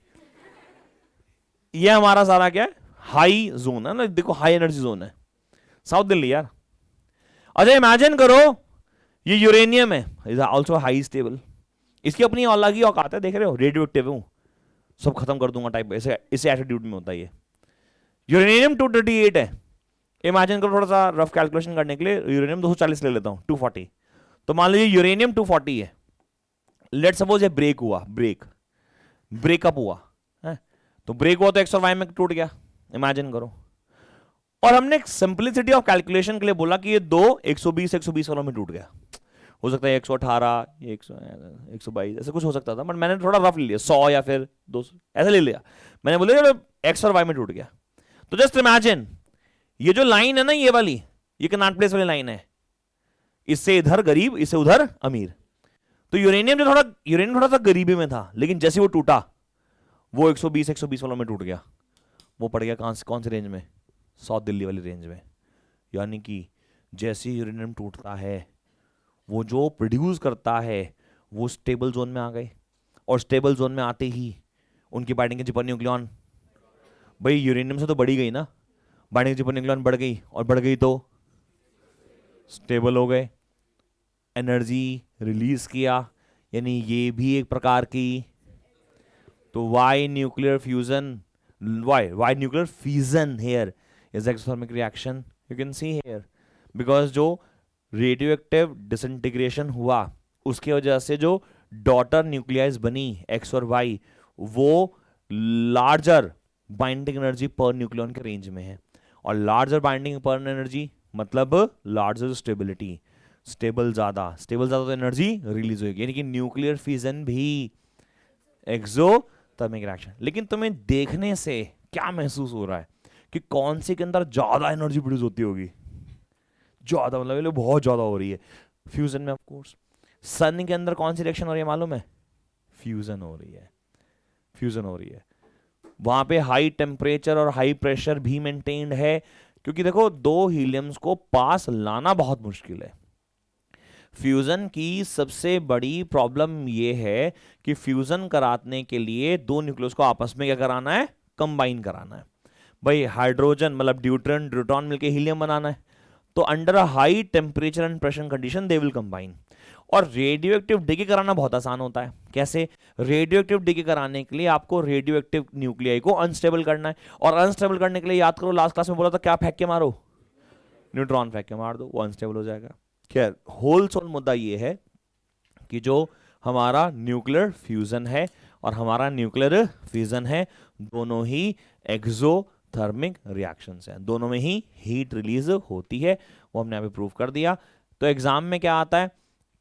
ये हमारा सारा क्या है? हाई जोन है ना, देखो हाई एनर्जी जोन है साउथ दिल्ली यार। अच्छा इमेजिन करो ये यूरेनियम है, इज आल्सो हाई स्टेबल। इसकी अपनी अलग ही औकात है, देख रहे हो, रेडियो एक्टिव हूं, सब खत्म कर दूंगा टाइप, ऐसे इसे एटीट्यूड में होता है ये। यूरेनियम 238 है। इमेजिन करो, थोड़ा सा रफ कैलकुलेशन करने के लिए यूरेनियम 240 ले लेता हूं, 240। तो मान लीजिए यूरेनियम 240 है। लेट सपोज ये ब्रेकअप हुआ है, तो ब्रेक हुआ तो एक्स और वाई में टूट गया, इमेजिन करो। और हमने सिंपलिसिटी ऑफ कैलकुलेशन के लिए बोला कि ये दो 120 वालों में टूट गया। हो सकता है 118, 122 ऐसे कुछ हो सकता था, बट मैंने थोड़ा रफ ले लिया, 100 या फिर 200 ऐसे ले लिया। मैंने बोला एक्स और वाई में टूट गया। तो जस्ट इमेजिन ये जो लाइन है ना, ये वाली, ये कनाट प्लेस वाली लाइन है, इससे इधर गरीब, इससे उधर अमीर। तो यूरेनियम थोड़ा सा गरीबी में था, लेकिन जैसे वो टूटा वो 120 वालों में टूट गया। वो पड़ गया कौन से रेंज में? साउथ दिल्ली वाली रेंज में। यानी कि जैसे यूरेनियम टूटता है, वो जो प्रोड्यूस करता है वो स्टेबल जोन में आ गए, और स्टेबल जोन में आते ही उनकी बाइंडिंग एनर्जी पर न्यूक्लियन, भाई यूरेनियम से तो बढ़ी गई ना, बाइंडिंग एनर्जी पर न्यूक्लियन बढ़ गई, और बढ़ गई तो स्टेबल हो गए, एनर्जी रिलीज किया, यानी ये भी एक प्रकार की। तो why nuclear fusion, why nuclear fusion here is exothermic reaction, you can see here, because जो रेडियो एक्टिव डिसइंटीग्रेशन हुआ उसकी वजह से जो डॉटर न्यूक्लियाइज बनी एक्स और वाई, वो larger binding energy per nucleon के रेंज में है। और लार्जर बाइंडिंग पर एनर्जी मतलब लार्जर स्टेबिलिटी, स्टेबल ज्यादा तो एनर्जी रिलीज होगी, यानी कि न्यूक्लियर फ्यूजन भी एक्सोथर्मिक रिएक्शन। लेकिन तुम्हें देखने से क्या महसूस हो रहा है कि कौन से के अंदर ज्यादा एनर्जी प्रोड्यूस होती होगी? ज्यादा, मतलब बहुत ज्यादा हो रही है फ्यूजन में। ऑफ कोर्स सन के अंदर कौन सी रिएक्शन हो रही है मालूम है? फ्यूजन हो रही है। वहां पे हाई टेम्परेचर और हाई प्रेशर भी मेंटेन्ड है, क्योंकि देखो दो हीलियम्स को पास लाना बहुत मुश्किल है। फ्यूजन की सबसे बड़ी प्रॉब्लम यह है कि फ्यूजन कराने के लिए दो न्यूक्लियस को आपस में क्या कराना है? कंबाइन कराना है। भाई हाइड्रोजन मतलब ड्यूट्रॉन मिलके हीलियम बनाना है, तो under a high temperature and pressure condition they will combine. और रेडियो एक्टिव डीके कराना बहुत आसान होता है। कैसे? रेडियो एक्टिव डीके कराने के लिए आपको रेडियो एक्टिव न्यूक्लियाई को अनस्टेबल करना है, और अनस्टेबल करने के लिए याद करो लास्ट क्लास में बोला था क्या फेंक के मारो? न्यूट्रॉन फेंक के मार दो, वो अनस्टेबल हो जाएगा। खैर होल सोल मुद्दा ये है कि जो हमारा न्यूक्लियर फ्यूजन है और हमारा न्यूक्लियर फ्यूजन है, दोनों ही एक्सोथर्मिक रिएक्शंस हैं, दोनों में ही हीट रिलीज होती है। वो हमने अभी प्रूव कर दिया। तो एग्जाम में क्या आता है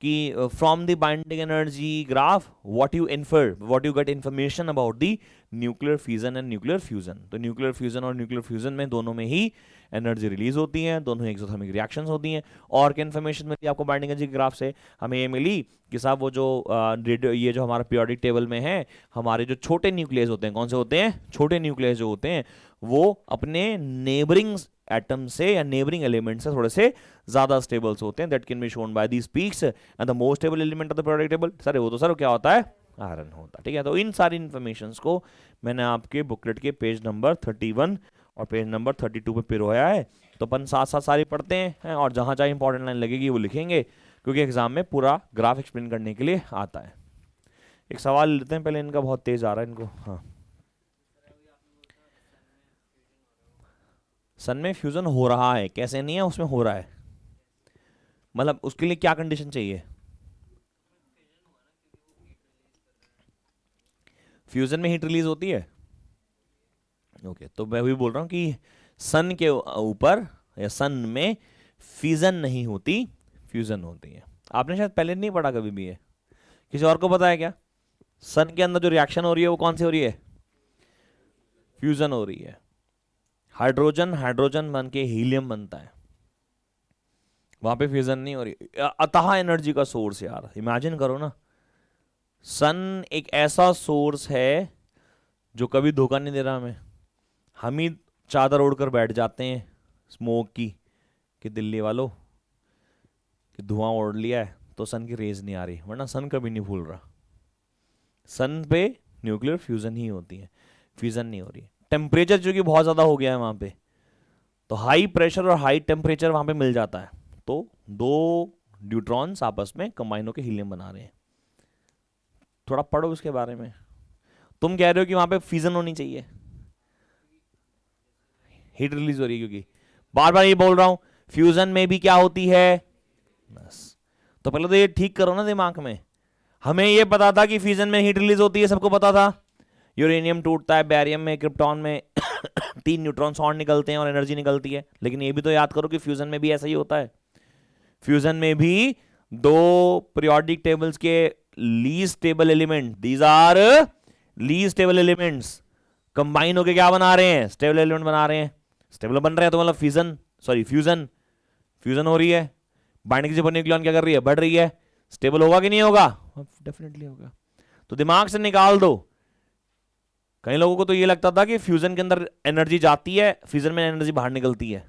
कि from the binding energy graph what you get information about the nuclear fusion and nuclear fusion. तो न्यूक्लियर फ्यूजन और न्यूक्लियर फ्यूजन में दोनों में ही एनर्जी रिलीज होती है, दोनों एक्सोथर्मिक रिएक्शंस होती हैं। और क्या इन्फॉर्मेशन मिली आपको बाइंडिंग एनर्जी ग्राफ से? हमें ये मिली कि साहब वो जो ये जो हमारा पीरियोडिक टेबल में है, हमारे जो छोटे न्यूक्लियस होते हैं, कौन से होते हैं? छोटे न्यूक्लियस जो होते हैं वो अपने नेबरिंग एटम से या नेबरिंग एलिमेंट से थोड़े से ज्यादा स्टेबल्स होते हैं। That can be shown by these peaks and the most stable element of the periodic table. Sir वो तो सर क्या होता है? आयरन होता है। ठीक है, तो इन सारी इन्फॉर्मेशंस को मैंने आपके बुकलेट के पेज नंबर 31 और पेज नंबर 32 पे पिरोया है। तो अपन साथ साथ सारी पढ़ते हैं और जहाँ जहाँ इंपॉर्टेंट लाइन लगेगी वो लिखेंगे, क्योंकि एग्जाम में पूरा ग्राफ एक्सप्लेन करने के लिए आता है। एक सवाल लेते हैं पहले, इनका बहुत तेज आ रहा है इनको। हाँ, सन में फ्यूजन हो रहा है, कैसे नहीं है, उसमें हो रहा है, मतलब उसके लिए क्या कंडीशन चाहिए? फ्यूजन में हीट रिलीज होती है। ओके, तो मैं भी बोल रहा हूँ कि सन के ऊपर या सन में फ्यूजन नहीं होती, फ्यूजन होती है। आपने शायद पहले नहीं पढ़ा कभी भी है, किसी और को पता है क्या? सन के अंदर जो रिएक्शन हो रही है वो कौन सी हो रही है? फ्यूजन हो रही है। हाइड्रोजन हाइड्रोजन बन के हीलियम बनता है, वहां पे फ्यूजन नहीं हो रही। अतः एनर्जी का सोर्स, यार इमेजिन करो ना, सन एक ऐसा सोर्स है जो कभी धोखा नहीं दे रहा हमें। हम ही चादर ओढ़कर बैठ जाते हैं स्मोक की, कि दिल्ली वालों कि धुआं ओढ़ लिया है तो सन की रेज नहीं आ रही, वरना सन कभी नहीं भूल रहा। सन पे न्यूक्लियर फ्यूजन ही होती है, फ्यूजन नहीं हो रही। टेम्परेचर जो कि बहुत ज़्यादा हो गया है वहाँ पे, तो हाई प्रेशर और हाई टेम्परेचर वहाँ पे मिल जाता है, तो दो न्यूट्रॉन्स आपस में कंबाइन होकर हीलियम बना रहे हैं। थोड़ा पढ़ो उसके बारे में। तुम कह रहे हो कि वहाँ पे फ्यूजन होनी चाहिए, हीट रिलीज हो रही है, क्योंकि बार बार ये बोल रहा हूँ फ्यूजन में भी क्या होती है, बस। तो पहले तो ये ठीक करो ना दिमाग में। हमें ये पता था कि फ्यूजन में हीट रिलीज होती है, सबको पता था। यूरेनियम टूटता है, बैरियम में, क्रिप्टॉन में 3 न्यूट्रॉन्स और निकलते हैं और एनर्जी निकलती है। लेकिन ये भी तो याद करो कि फ्यूजन में भी ऐसा ही होता है। फ्यूजन में भी दो पीरियोडिक टेबल्स के least stable element, these are least stable elements, combine होकर क्या बना रहे हैं? स्टेबल एलिमेंट बना रहे हैं। स्टेबल बन रहे हैं तो मतलब फ्यूजन, सॉरी फ्यूजन, फ्यूजन हो रही है। बाइंडिंग से न्यूक्लियॉन क्या कर रही है? बढ़ रही है। स्टेबल होगा कि नहीं होगा? डेफिनेटली होगा। तो दिमाग से निकाल दो। कई लोगों को तो ये लगता था कि फ्यूजन के अंदर एनर्जी जाती है, फ्यूजन में एनर्जी बाहर निकलती है।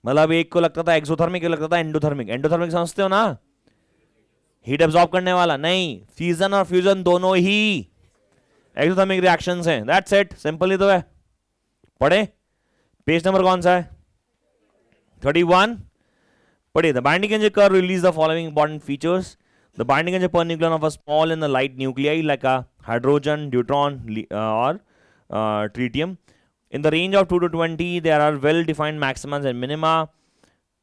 मतलब एक को लगता था एक्सोथर्मिक, एक लगता था एंडोथर्मिक। एंडोथर्मिक समझते हो ना, हीट एब्जॉर्ब करने वाला। नहीं, फ्यूजन और फ्यूजन दोनों ही एक्सोथर्मिक रिएक्शंस हैं। दैट्स इट, सिंपल ही तो है। पढ़े, पेज नंबर कौन सा है? 31। पढ़िए, the binding energy curve release the following important features. The binding energy per nucleon of a small and the light nuclei like a hydrogen, neutron, or tritium. In the range of 2 to 20, there are well-defined maximas and minima.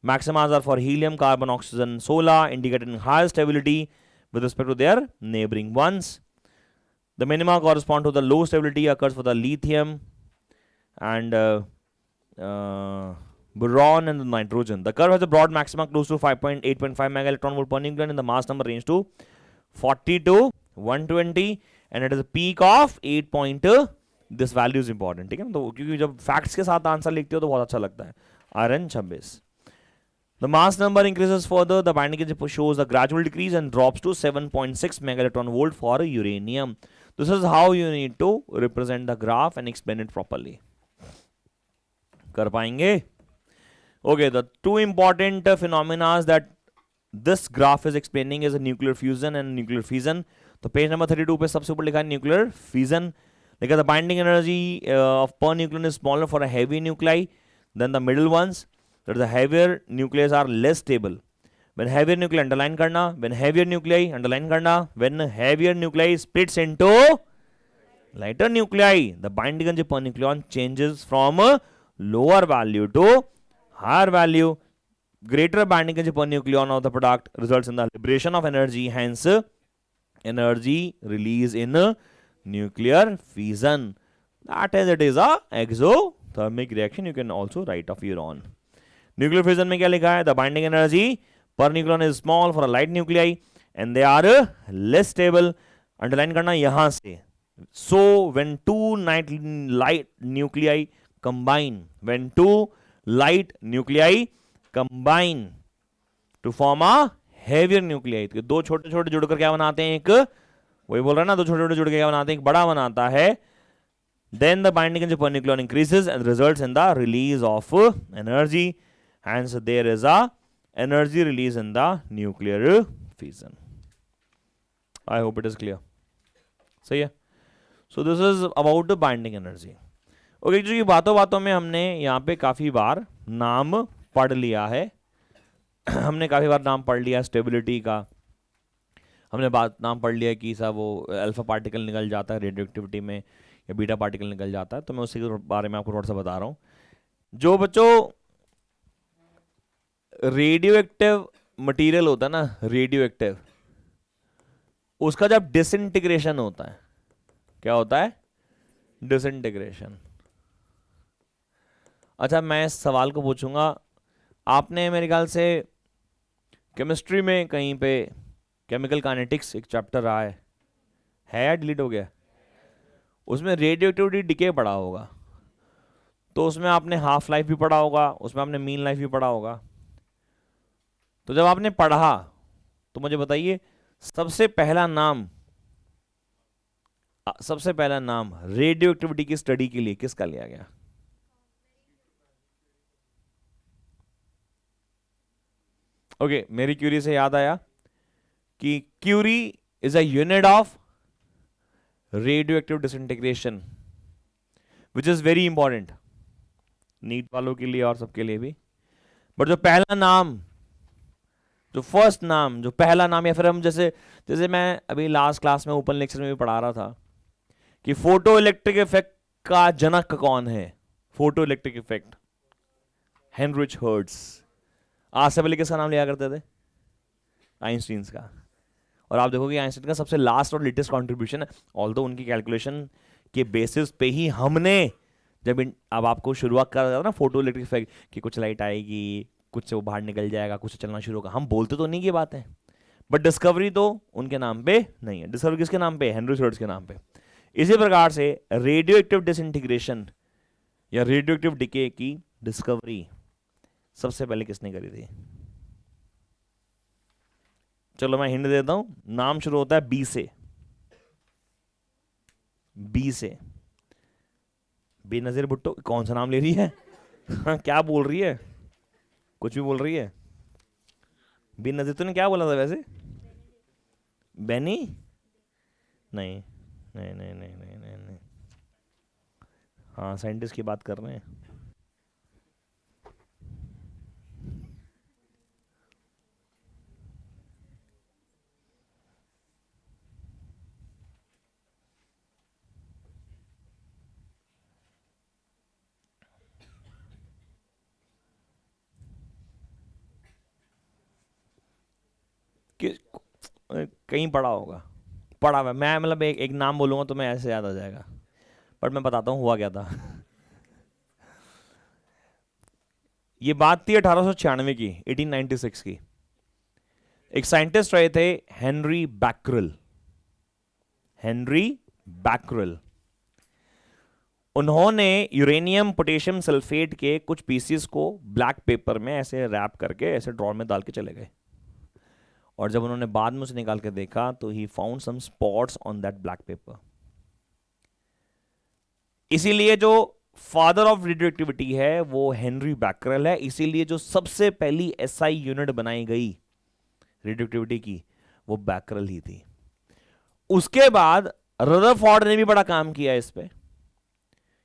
Maximas are for helium, carbon, oxygen, solar, indicating higher stability with respect to their neighboring ones. The minima correspond to the low stability occurs for the lithium and boron and the nitrogen. The curve has a broad maxima close to 8.5 mega electron volt per nucleon in the mass number range to 40 to 120 and it is a peak of 8. This value is important, ठीक है ना? तो क्योंकि जब facts के साथ answer लिखते हो तो बहुत अच्छा लगता है। Iron 26. The mass number increases further. The binding energy shows a gradual decrease and drops to 7.6 mega electron volt for uranium. This is how you need to represent the graph and explain it properly. कर पाएंगे? Okay, the two important phenomena that this graph is explaining is a nuclear fusion and nuclear fission. तो page number 32 पे सबसे ऊपर लिखा है nuclear fission. देखा, the binding energy of per nucleon is smaller for a heavy nuclei than the middle ones. That the heavier nuclei are less stable. When heavier nuclei, underline करना, when heavier nuclei, underline करना, when heavier nuclei splits into lighter nuclei, the binding energy per nucleon changes from a lower value to higher value. Greater binding energy per nucleon of the product results in the liberation of energy, hence energy release in nuclear fission. That is, it is a exothermic reaction. You can also write off your own. Nuclear fission में क्या लिखा है? The binding energy per nucleon is small for a light nuclei and they are less stable. Underline करना यहाँ से. So when two light nuclei combine, when two light nuclei combine to form a heavier nuclei, तो दो छोटे छोटे जुड़कर क्या बनाते हैं? एक, वही बोल रहा है ना, दो छोटे छोटे जुड़ के क्या बनाते हैं? एक बड़ा बनाता है। Then the binding energy per nucleon increases and results in the release of energy. Hence there is a energy release in the nuclear fission. I hope it is clear, सही है। So this is about the binding energy. Okay जी, बातों बातों में हमने यहाँ पे काफ़ी बार नाम पढ़ लिया है हमने काफ़ी बार नाम पढ़ लिया स्टेबिलिटी का, हमने बात नाम पढ़ लिया कि साहब वो अल्फा पार्टिकल निकल जाता है रेडियो एक्टिविटी में या बीटा पार्टिकल निकल जाता है, तो मैं उसी के बारे में आपको थोड़ा सा बता रहा हूँ। जो बच्चों रेडियो एक्टिव मटीरियल होता है ना, रेडियो एक्टिव, उसका जब डिसइंटीग्रेशन होता है, क्या होता है? डिसइंटीग्रेशन। अच्छा, मैं इस सवाल को पूछूंगा, आपने मेरे ख्याल से केमिस्ट्री में कहीं पे केमिकल काइनेटिक्स एक चैप्टर रहा है या डिलीट हो गया? उसमें रेडियो एक्टिविटी डिके पढ़ा होगा, तो उसमें आपने हाफ लाइफ भी पढ़ा होगा, उसमें आपने मीन लाइफ भी पढ़ा होगा। तो जब आपने पढ़ा तो मुझे बताइए सबसे पहला नाम रेडियो एक्टिविटी की स्टडी के लिए किसका लिया गया? ओके, मेरी क्यूरी से याद आया कि curie is a unit of radioactive disintegration which is very important NEET वालों के लिए और सबके लिए भी। बट जो पहला नाम, जो फर्स्ट नाम, जो पहला नाम, या फिर हम जैसे मैं अभी लास्ट क्लास में ओपन लेक्चर में भी पढ़ा रहा था कि फोटो इलेक्ट्रिक इफेक्ट का जनक कौन है? Photo electric effect, Heinrich hertz. आज से पहले किसका नाम लिया करते थे? आइंस्टीन का। और आप देखोगे आइंस्टीन का सबसे लास्ट और लेटेस्ट कंट्रीब्यूशन है, ऑल्दो उनकी कैलकुलेशन के बेसिस पे ही हमने अब आपको शुरुआत कर रहा था ना फोटो इलेक्ट्रिक इफेक्ट कि कुछ लाइट आएगी, कुछ से वो बाहर निकल जाएगा, कुछ से चलना शुरू होगा, हम बोलते तो नहीं की बात है, बट डिस्कवरी तो उनके नाम पे नहीं है। डिस्कवरी किसके नाम पे? हेनरी हर्ट्ज के नाम पे। इसी प्रकार से रेडियो एक्टिव डिसइंटीग्रेशन या रेडियो एक्टिव डिके की डिस्कवरी सबसे पहले किसने करी थी? चलो मैं हिंट देता हूं, नाम शुरू होता है बी से। बी से। बेनजीर भुट्टो। कौन सा नाम ले रही है? क्या बोल रही है? कुछ भी बोल रही है। बेनजीर तूने क्या बोला था वैसे? बेनी? नहीं नहीं नहीं नहीं नहीं नहीं नहीं। हाँ, साइंटिस्ट की बात कर रहे हैं। कहीं पढ़ा होगा, पढ़ा हुआ। मैं मतलब एक नाम बोलूंगा तो मैं ऐसे याद आ जाएगा, बट मैं बताता हूँ हुआ क्या था। ये बात थी 1896 की, 1896 की। एक साइंटिस्ट रहे थे हेनरी बैकरल। Henry Becquerel. उन्होंने यूरेनियम पोटेशियम सल्फेट के कुछ पीसीस को ब्लैक पेपर में ऐसे रैप करके ऐसे ड्रॉर में डाल के चले गए, और जब उन्होंने बाद में उसे निकाल के देखा तो ही found some spots on that black paper. इसीलिए जो फादर ऑफ रेडियो एक्टिविटी है वो हेनरी बैकरल है। इसीलिए जो सबसे पहली एसआई यूनिट बनाई गई रेडियो एक्टिविटी की वो बैकरल ही थी। उसके बाद रदरफोर्ड ने भी बड़ा काम किया इस पे,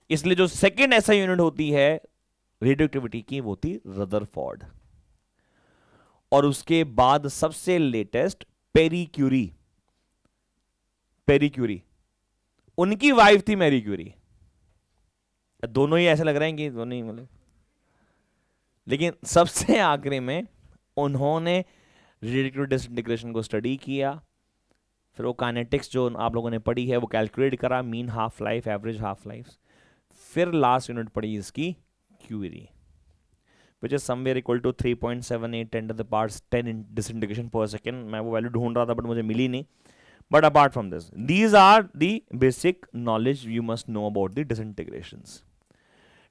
इसलिए जो सेकंड एसआई यूनिट होती है रेडियो एक्टिविटी की वो थी रदरफोर्ड। और उसके बाद सबसे latest Pierre Curie. Pierre Curie, उनकी वाइफ थी मैरी क्यूरी। दोनों ही ऐसे लग रहे हैं कि दोनों ही मतलब, लेकिन सबसे आखिरी में उन्होंने रेडियो डिसइंटीग्रेशन को स्टडी किया, फिर वो काइनेटिक्स जो आप लोगों ने पढ़ी है वो कैलकुलेट करा, mean half life, average half life, फिर लास्ट यूनिट पढ़ी इसकी Curie, which is somewhere equal to 3.78 10 to the power 10 in disintegration per second. मैं वो वैल्यू ढूंढ रहा था बट मुझे मिली नहीं। But apart from this, these are the basic knowledge you must know about the disintegrations.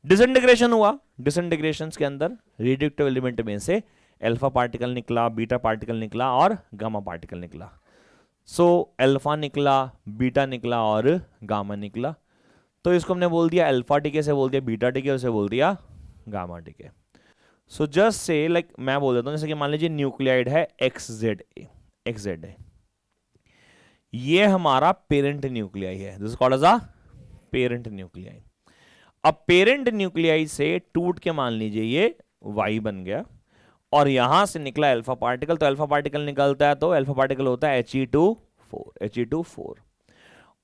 Disintegration हुआ, डिसइंटीग्रेशंस के अंदर रेडियोएक्टिव एलिमेंट में से अल्फा पार्टिकल निकला, बीटा पार्टिकल निकला और गामा पार्टिकल निकला। सो अल्फा निकला, बीटा निकला और गामा निकला। तो इसको हमने बोल दिया अल्फा टीके से बोल दिया बीटा टीके, उसे बोल दिया गामा टीके। सो जस्ट से लाइक मैं बोल देता हूं, जैसे कि मान लीजिए न्यूक्लियाइड है XZA, XZA। ये हमारा पेरेंट न्यूक्लियाई है, this is called as a parent nuclei. अब पेरेंट न्यूक्लियाई से टूट के मान लीजिए ये वाई बन गया और यहां से निकला अल्फा पार्टिकल, तो अल्फा पार्टिकल निकलता है तो अल्फा पार्टिकल होता है He2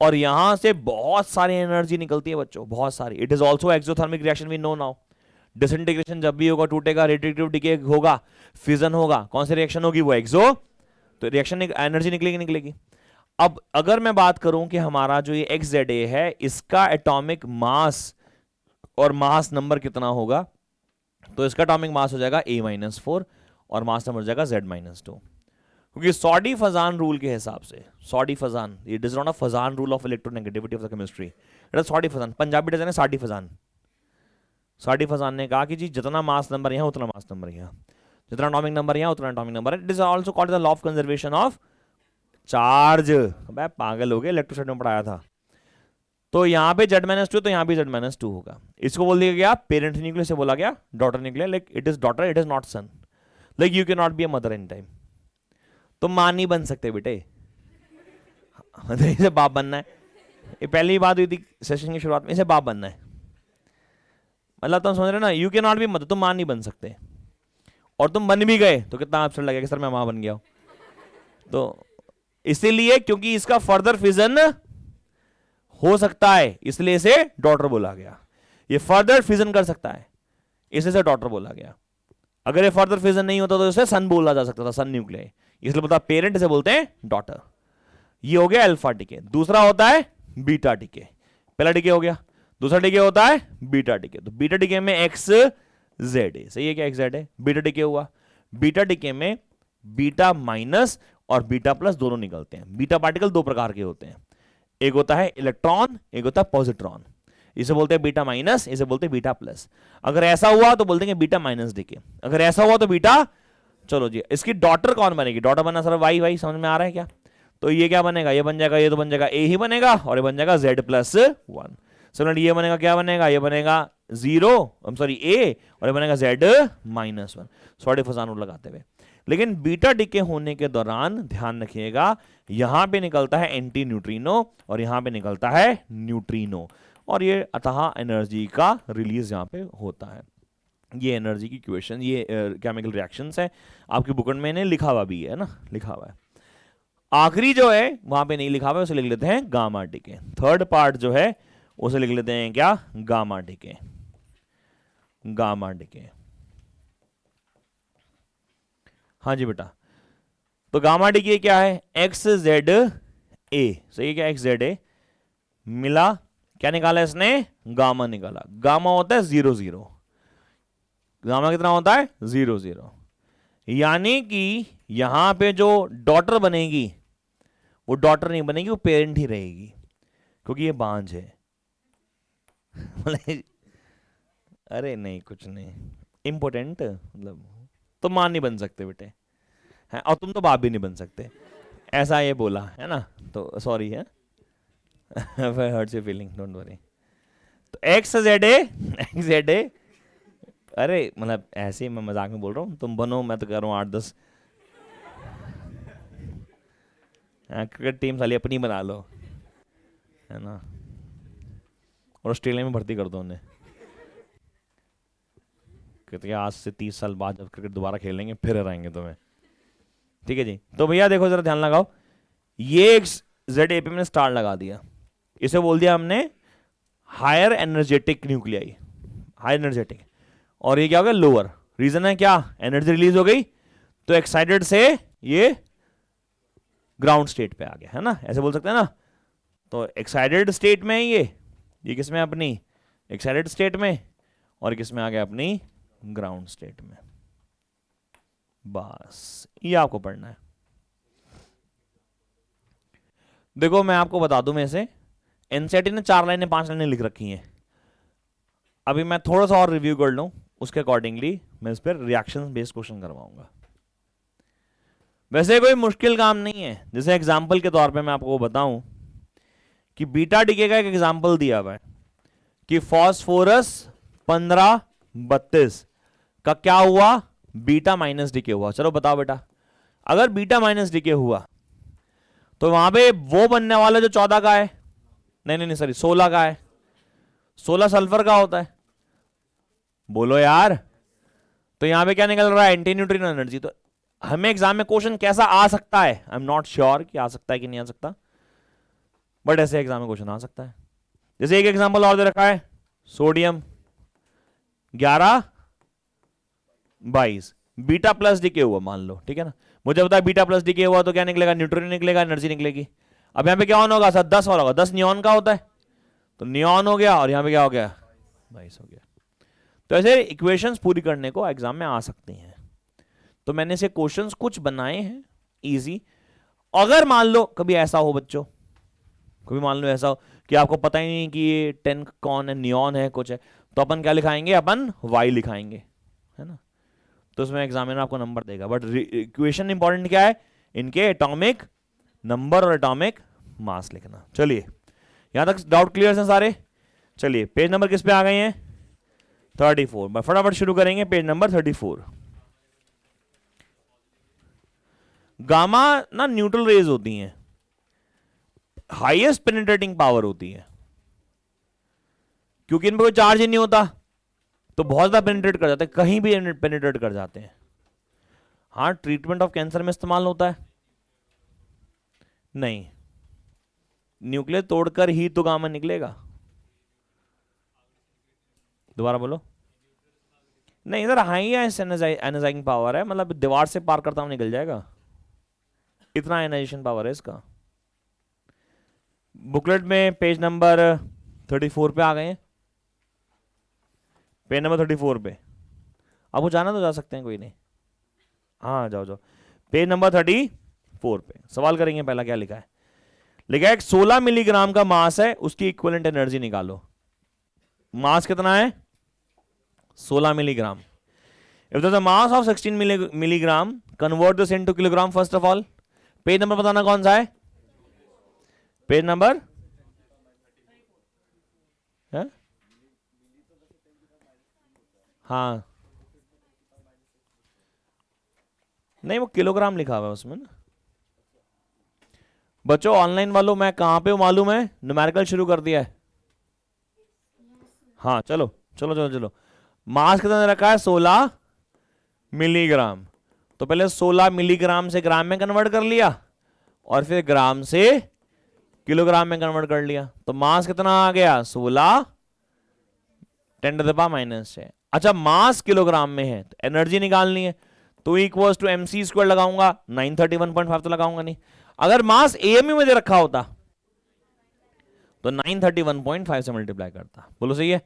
और यहां से बहुत सारी एनर्जी निकलती है बच्चों, बहुत सारी। It is also exothermic reaction, we know now. Disintegration जब भी होगा, टूटेगा, रेडिएटिव डिके होगा, फिजन होगा, कौन सी रिएक्शन होगी? वो एक्सो, तो रिएक्शन एनर्जी निकलेगी। अब अगर मैं बात करूं कि हमारा जो ये XZA है इसका एटॉमिक मास और मास नंबर कितना होगा, तो इसका एटॉमिक मास हो जाएगा A-4 और मास नंबर हो जाएगा Z-2, क्योंकि सॉडी फजान रूल के हिसाब से, Soddy Fajans, it is not a Fajans rule of electronegativity of the chemistry, it is Soddy Fajans. Punjabi design है साडी फजान। साडी फजान ने कहा कि जी जितना मास नंबर यहाँ उतना मास नंबर यहाँ, जितना एटॉमिक नंबर यहाँ उतना एटॉमिक नंबर है। It is also called the law of conservation of charge. मैं पागल हो गया, इलेक्ट्रोस्टैटिक में पढ़ाया था। तो यहाँ पे Z-2 तो यहाँ भी Z-2 होगा। इसको बोल दिया गया पेरेंट न्यूक्लियस से बोला गया daughter nucleus, like it is daughter, it is not son, like you can not be a mother in time. तुम मां नहीं बन सकते बेटे, इसे बाप बनना है। ये पहली ही बात हुई थी सेशन की शुरुआत में, इसे बाप बनना है। मतलब तुम समझ रहे ना, you can not B mother, तुम मां नहीं बन सकते, और तुम बन भी गए तो कितना अपसेट लगेगा कि सर मैं मां बन गया हूं। तो इसीलिए क्योंकि इसका फर्दर फिजन हो सकता है इसलिए इसे डॉटर बोला गया। ये फर्दर फिजन कर सकता है इसलिए इसे डॉटर बोला गया। अगर ये फर्दर फिजन नहीं होता तो इसे सन बोला जा सकता था, सन न्यूक्लियाई, इसलिए पता पेरेंट से बोलते हैं डॉटर। ये हो गया अल्फा डीके। दूसरा होता है बीटा डीके। पहला डीके हो गया, दूसरा डीके होता है बीटा डीके। तो बीटा डीके में XZA, सही है क्या? XZA बीटा डीके हुआ। बीटा डीके में बीटा माइनस और बीटा प्लस दोनों निकलते हैं। बीटा पार्टिकल दो प्रकार के होते हैं, एक होता है इलेक्ट्रॉन, एक होता है पॉजिट्रॉन। इसे बोलते हैं बीटा माइनस, इसे बोलते हैं बीटा प्लस। अगर ऐसा हुआ तो बोलते हैं बीटा माइनस डीके, अगर ऐसा हुआ तो बीटा। चलो जी, इसकी डॉटर कौन बनेगी? डॉटर बनना सर वाई, वाई समझ में आ रहा है क्या? तो ये क्या बनेगा? ये बन जाएगा, ये तो बन जाएगा A ही बनेगा, और ये बन जाएगा Z+1। सिमिलरली ये बनेगा, क्या बनेगा? ये बनेगा 0, सॉरी A, और ये बनेगा Z-1। सॉरी फसानू लगाते हुए। लेकिन बीटा डीके होने के दौरान ध्यान रखिएगा, यहां पे निकलता है एंटी न्यूट्रिनो और यहां पे निकलता है न्यूट्रिनो, और ये अतः एनर्जी का रिलीज यहां पे होता है। ये एनर्जी की इक्वेशन, ये केमिकल रिएक्शंस है, आपकी बुक में ने लिखा हुआ भी है ना, लिखा हुआ है। आखिरी जो है वहां पे नहीं लिखा हुआ है, उसे लिख लेते हैं गामा डीके। थर्ड पार्ट जो है उसे लिख लेते हैं क्या? Gamma DK. गामा डीके, हाँ जी बेटा। तो गामा डीके क्या है? XZA, सही है क्या? XZA मिला, क्या निकाला इसने? गामा निकाला। गामा होता है 0, गामा कितना होता है? 0। यानी कि यहां पे जो डॉटर बनेगी वो डॉटर नहीं बनेगी, वो पेरेंट ही रहेगी, क्योंकि ये बांझ है। अरे नहीं, कुछ नहीं इंपॉर्टेंट, मतलब तुम मां नहीं बन सकते बेटे हैं, और तुम तो बाप भी नहीं बन सकते, ऐसा ये बोला है ना, तो सॉरी है, hurts your feeling, don't worry. तो XZA, अरे मतलब ऐसे ही मैं मजाक में बोल रहा हूँ, तुम बनो, मैं तो कर रहा हूँ 8-10 क्रिकेट टीम साली अपनी बना लो, है ना, और ऑस्ट्रेलिया में भर्ती कर दो उन्हें, कहते आज से 30 साल बाद जब क्रिकेट दोबारा खेलेंगे फिर हराएंगे तुम्हें। ठीक है जी। तो भैया देखो जरा ध्यान लगाओ, ये ZA पे मैंने स्टार लगा दिया, इसे बोल दिया हमने higher energetic nuclei, higher energetic, और ये क्या हो गया? लोअर। रीजन है क्या? एनर्जी रिलीज हो गई, तो एक्साइटेड से ये ग्राउंड स्टेट पे आ गया, है ना, ऐसे बोल सकते हैं ना। तो एक्साइटेड स्टेट में है ये किस में? अपनी एक्साइटेड स्टेट में, और किस में आ गया? अपनी ग्राउंड स्टेट में। बस ये आपको पढ़ना है। देखो मैं आपको बता दूं, में से एनसीईआरटी ने 4 लाइनें 5 लाइनें लिख रखी हैं। अभी मैं थोड़ा सा और रिव्यू कर लूं, उसके अकॉर्डिंगली मैं इस पर रिएक्शन बेस्ड क्वेश्चन करवाऊंगा। वैसे कोई मुश्किल काम नहीं है। जैसे एग्जांपल के तौर पे मैं आपको बताऊं कि बीटा डीके का एक एग्जांपल दिया हुआ है कि फास्फोरस 1532 का क्या हुआ? बीटा माइनस डीके हुआ। चलो बताओ बेटा, अगर बीटा माइनस डीके हुआ तो वहां पे वो बनने वाला जो 14 का है, नहीं नहीं नहीं सॉरी 16 का है, 16 सल्फर का होता है, बोलो यार। तो यहां पे क्या निकल रहा है, एंटी न्यूट्रिनो एनर्जी। तो हमें एग्जाम में क्वेश्चन कैसा आ सकता है, आई एम नॉट श्योर कि आ सकता है कि नहीं आ सकता, बट ऐसे एग्जाम में क्वेश्चन आ सकता है। जैसे एक एग्जांपल और दे रखा है, सोडियम 11-22 बीटा प्लस डीके हुआ मान लो, ठीक है ना, मुझे पता है बीटा प्लस डीके हुआ तो क्या निकलेगा, न्यूट्रॉन निकलेगा, एनर्जी निकलेगी। अब यहां पे क्या ऑन होगा सर, 10 और होगा, 10 नियॉन का होता है, तो नियॉन हो गया, और यहां पे क्या हो गया, 22 हो गया। तो ऐसे इक्वेशंस पूरी करने को एग्जाम में आ सकती हैं। तो मैंने से क्वेश्चंस कुछ बनाए हैं इजी। अगर मान लो कभी ऐसा हो बच्चों, कभी मान लो ऐसा हो कि आपको पता ही नहीं कि ये 10 कौन है, नियॉन है, कुछ है, तो अपन क्या लिखाएंगे, अपन वाई लिखाएंगे, है ना। तो उसमें एग्जामिनर आपको नंबर देगा, बट इक्वेशन इंपॉर्टेंट क्या है, इनके एटॉमिक नंबर और एटॉमिक मास लिखना। चलिए यहां तक डाउट क्लियर है सारे। चलिए पेज नंबर किस पे आ गए हैं, 34। फटाफट शुरू करेंगे पेज नंबर 34। गामा ना न्यूट्रल रेज होती हैं, हाईएस्ट पेनिट्रेटिंग पावर होती है, क्योंकि इन पर कोई चार्ज ही नहीं होता, तो बहुत ज्यादा पेनिट्रेट कर जाते हैं, कहीं भी पेनिट्रेट कर जाते हैं। हाँ ट्रीटमेंट ऑफ कैंसर में इस्तेमाल होता है, नहीं, न्यूक्लियस तोड़कर ही तो गामा निकलेगा। दोबारा बोलो, नहीं इधर हाई आयनाइजिंग पावर है, मतलब दीवार से पार करता हुआ निकल जाएगा, इतना आयनाइजेशन पावर है इसका। बुकलेट में पेज नंबर 34 पे आ गए हैं, पेज नंबर 34 पे आपको जाना तो जा सकते हैं, कोई नहीं, हाँ जाओ जाओ। पेज नंबर 34 पे सवाल करेंगे, पहला क्या लिखा है, लिखा है 16 मिलीग्राम का मास है, उसकी इक्विवेलेंट एनर्जी निकालो। मास कितना है, 16 milligram. If the mass of 16 milligram, convert this into kilogram first of all. Page number बताना कौन सा है, पेज नंबर है? हाँ नहीं वो किलोग्राम लिखा हुआ है उसमें ना। बच्चों ऑनलाइन वालों मैं कहां पे हूं मालूम है, न्यूमेरिकल शुरू कर दिया है। हाँ चलो चलो चलो चलो, मास कितना दे रखा है, 16 मिलीग्राम। तो पहले 16 मिलीग्राम से ग्राम में कन्वर्ट कर लिया, और फिर ग्राम से किलोग्राम में कन्वर्ट कर लिया, तो मास कितना आ गया, 16 10⁻⁻⁶। अच्छा मास किलोग्राम में है, तो एनर्जी निकालनी है, तो इक्वल्स टू mc स्क्वायर लगाऊंगा, 931.5 तो लगाऊंगा नहीं। अगर मास एएमयू में दे रखा होता तो 931.5 से मल्टीप्लाई करता, बोलो सही है।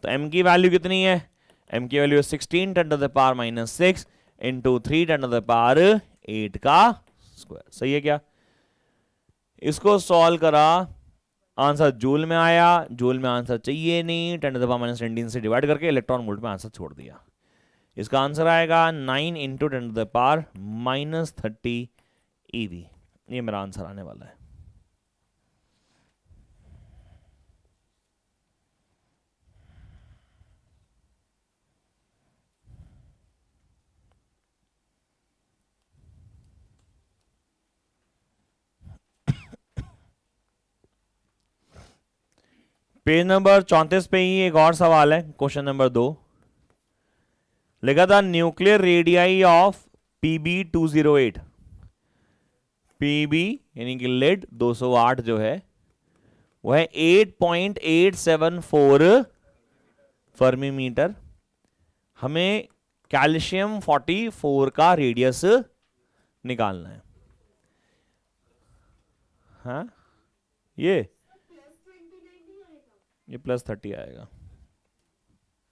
तो m की वैल्यू कितनी है, m की वैल्यू 16 10⁻⁻6 इंटू 3 10⁻8 का स्क्वायर, सही है क्या। इसको सॉल्व करा, आंसर जूल में आया, जूल में आंसर चाहिए नहीं, 10⁻⁻19 से डिवाइड करके इलेक्ट्रॉन वोल्ट में आंसर छोड़ दिया। इसका आंसर आएगा 9 इंटू 10⁻⁻30 EV, ये मेरा आंसर आने वाला है। पेज नंबर 34 पे ही एक और सवाल है, क्वेश्चन नंबर 2 लिखा था, nuclear radii of PB208, PB यानी कि लेड 208 जो है वह है 8.874 फर्मी मीटर। हमें कैल्शियम 44 का रेडियस निकालना है। हाँ ये +30 आएगा,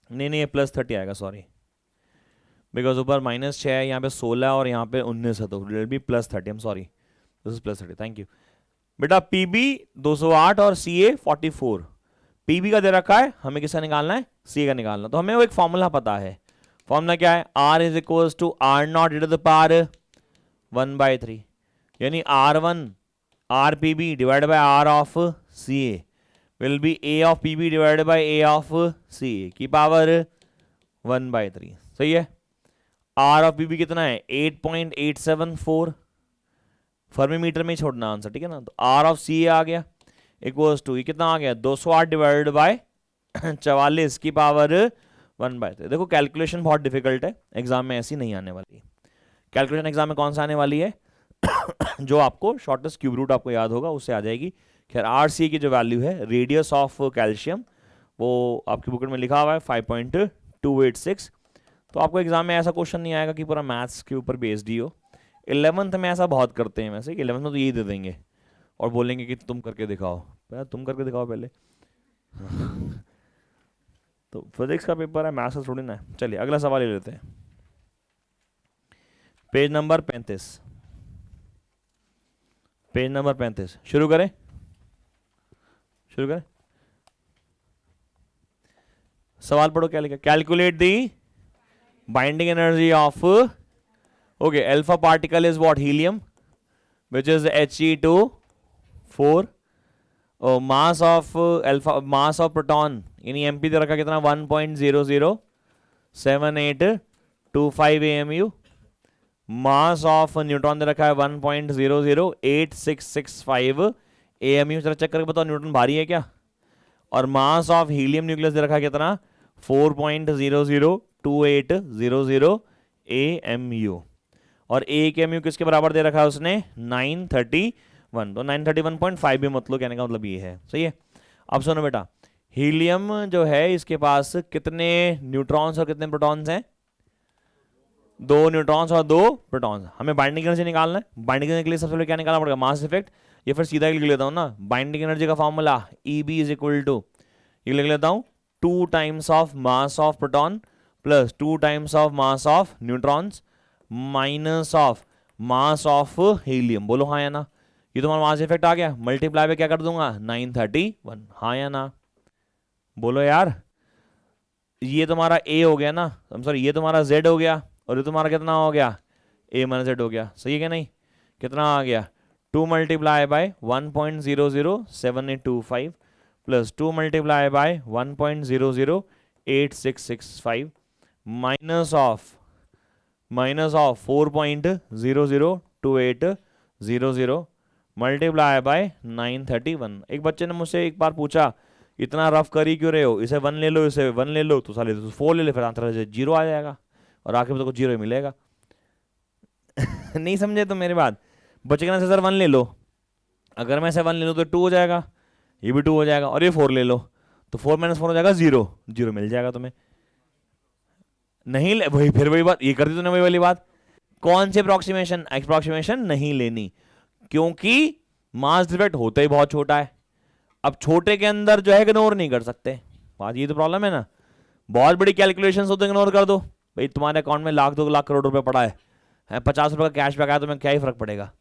नहीं नहीं ये +30 आएगा, सॉरी, बिकॉज ऊपर -6 है, यहाँ पे 16 और यहाँ पे 19 है, तो will be +30, I am sorry, this is +30, thank you बेटा। PB 208 और CA 44, PB का दे रखा है, हमें किसका निकालना है, CA का निकालना। तो हमें वो एक फॉर्मूला पता है, फॉर्मूला क्या है, R is equals to R0 to the power 1/3, यानी R1 RPB divide by R of CA will be A of PB divided by A of CA की पावर 1/3, सही है। R of PB कितना है, 8.874 फर्मी मीटर में ही छोड़ना answer, ठीक है ना। तो आर ऑफ सी आ गया इक्वल्स टू, ये कितना आ गया 208 डिवाइडेड बाय 44 की पावर 1/3। देखो कैलकुलेशन बहुत डिफिकल्ट है, एग्जाम में ऐसी नहीं आने वाली। कैलकुलेशन एग्जाम में कौन सा आने वाली है जो आपको शॉर्टेस्ट क्यूब रूट आपको याद होगा उससे आ जाएगी। खैर आर सी की जो वैल्यू है रेडियस ऑफ कैल्शियम वो आपकी बुक में लिखा हुआ है 5.286। तो आपको एग्जाम में ऐसा क्वेश्चन नहीं आएगा कि पूरा मैथ्स के ऊपर बेस्ड ही हो। 11th में ऐसा बहुत करते हैं वैसे कि 11th में तो यही दे देंगे और बोलेंगे कि तुम करके दिखाओ, पहले तुम करके दिखाओ पहले। तो फिजिक्स का पेपर है, मैथ्स का थोड़ी ना है। चलिए अगला सवाल ले लेते हैं, पेज नंबर 35। पेज नंबर 35 शुरू करें, शुरू करें। सवाल पढ़ो क्या लिखा, calculate the binding energy of, okay, alpha particle is what, helium, which is He2 4। Mass of alpha, mass of proton यानी एमपी दे रखा कितना 1.007825 AMU। मास ऑफ न्यूट्रॉन दे रखा है 1.008665 AMU। जरा चेक करके बताओ न्यूट्रॉन भारी है क्या। और मास ऑफ हीलियम न्यूक्लियस दे रखा है कितना 4.002800 AMU। और एक एमयू किसके बराबर दे रखा है उसने 931। तो 931.5 भी मतलब कहने का मतलब ये है, सही है। अब सुनो बेटा, हीलियम जो है इसके पास कितने न्यूट्रॉन्स और कितने प्रोटॉन्स हैं, 2 न्यूट्रॉन्स और 2 प्रोटॉन्स। हमें बाइंडिंग एनर्जी निकालना है, बाइंडिंग एनर्जी के लिए सबसे पहले क्या निकालना पड़ेगा, मास इफेक्ट। ये फिर सीधा लिख लेता हूँ ना, बाइंडिंग एनर्जी का formula EB is equal to, ये लिख लेता हूँ 2 times of mass of proton plus 2 times of mass of neutrons minus of mass of helium. बोलो हाँ या ना। ये तुम्हारा मास इफेक्ट आ गया, मल्टीप्लाई पे क्या कर दूंगा 931, हाँ या ना। बोलो यार, ये तुम्हारा A हो गया ना, सॉरी ये तुम्हारा Z हो गया और ये तुम्हारा कितना हो गया A माइनस Z हो गया, सही है क्या नहीं। कितना आ गया 2 multiply by 1.007825 plus 2 multiply by 1.008665 minus of 4.002800 multiply by 931। एक बच्चे ने मुझसे एक बार पूछा इतना रफ कर ही क्यों रहे हो, इसे 1 ले लो, इसे 1 ले लो, तो साले 4 ले ले, फिर आंसर 0 आ जाएगा और आखिर में तो 0 ही मिलेगा। नहीं समझे तो मेरी बात, बच्चे कहना सर 1 ले लो, अगर मैं इसे 1 ले लूँ तो 2 हो जाएगा, ये भी 2 हो जाएगा, और ये 4 ले लो तो 4 - 4 हो जाएगा 0, 0 मिल जाएगा तुम्हें। नहीं ले वही, फिर वही बात ये कर दी तूने, वही वाली बात। कौन सी अप्रोक्सीमेशन नहीं लेनी, क्योंकि मास डिफेक्ट होता ही बहुत छोटा है। अब छोटे के अंदर जो है इग्नोर नहीं कर सकते, बात ये तो प्रॉब्लम है ना। बहुत बड़ी कैलकुलेशन हो तो इग्नोर कर दो, भाई तुम्हारे अकाउंट में लाख 2 लाख करोड़ रुपए पड़ा है 50 रुपए का कैश बैक आया तो तुम्हें क्या ही फर्क पड़ेगा,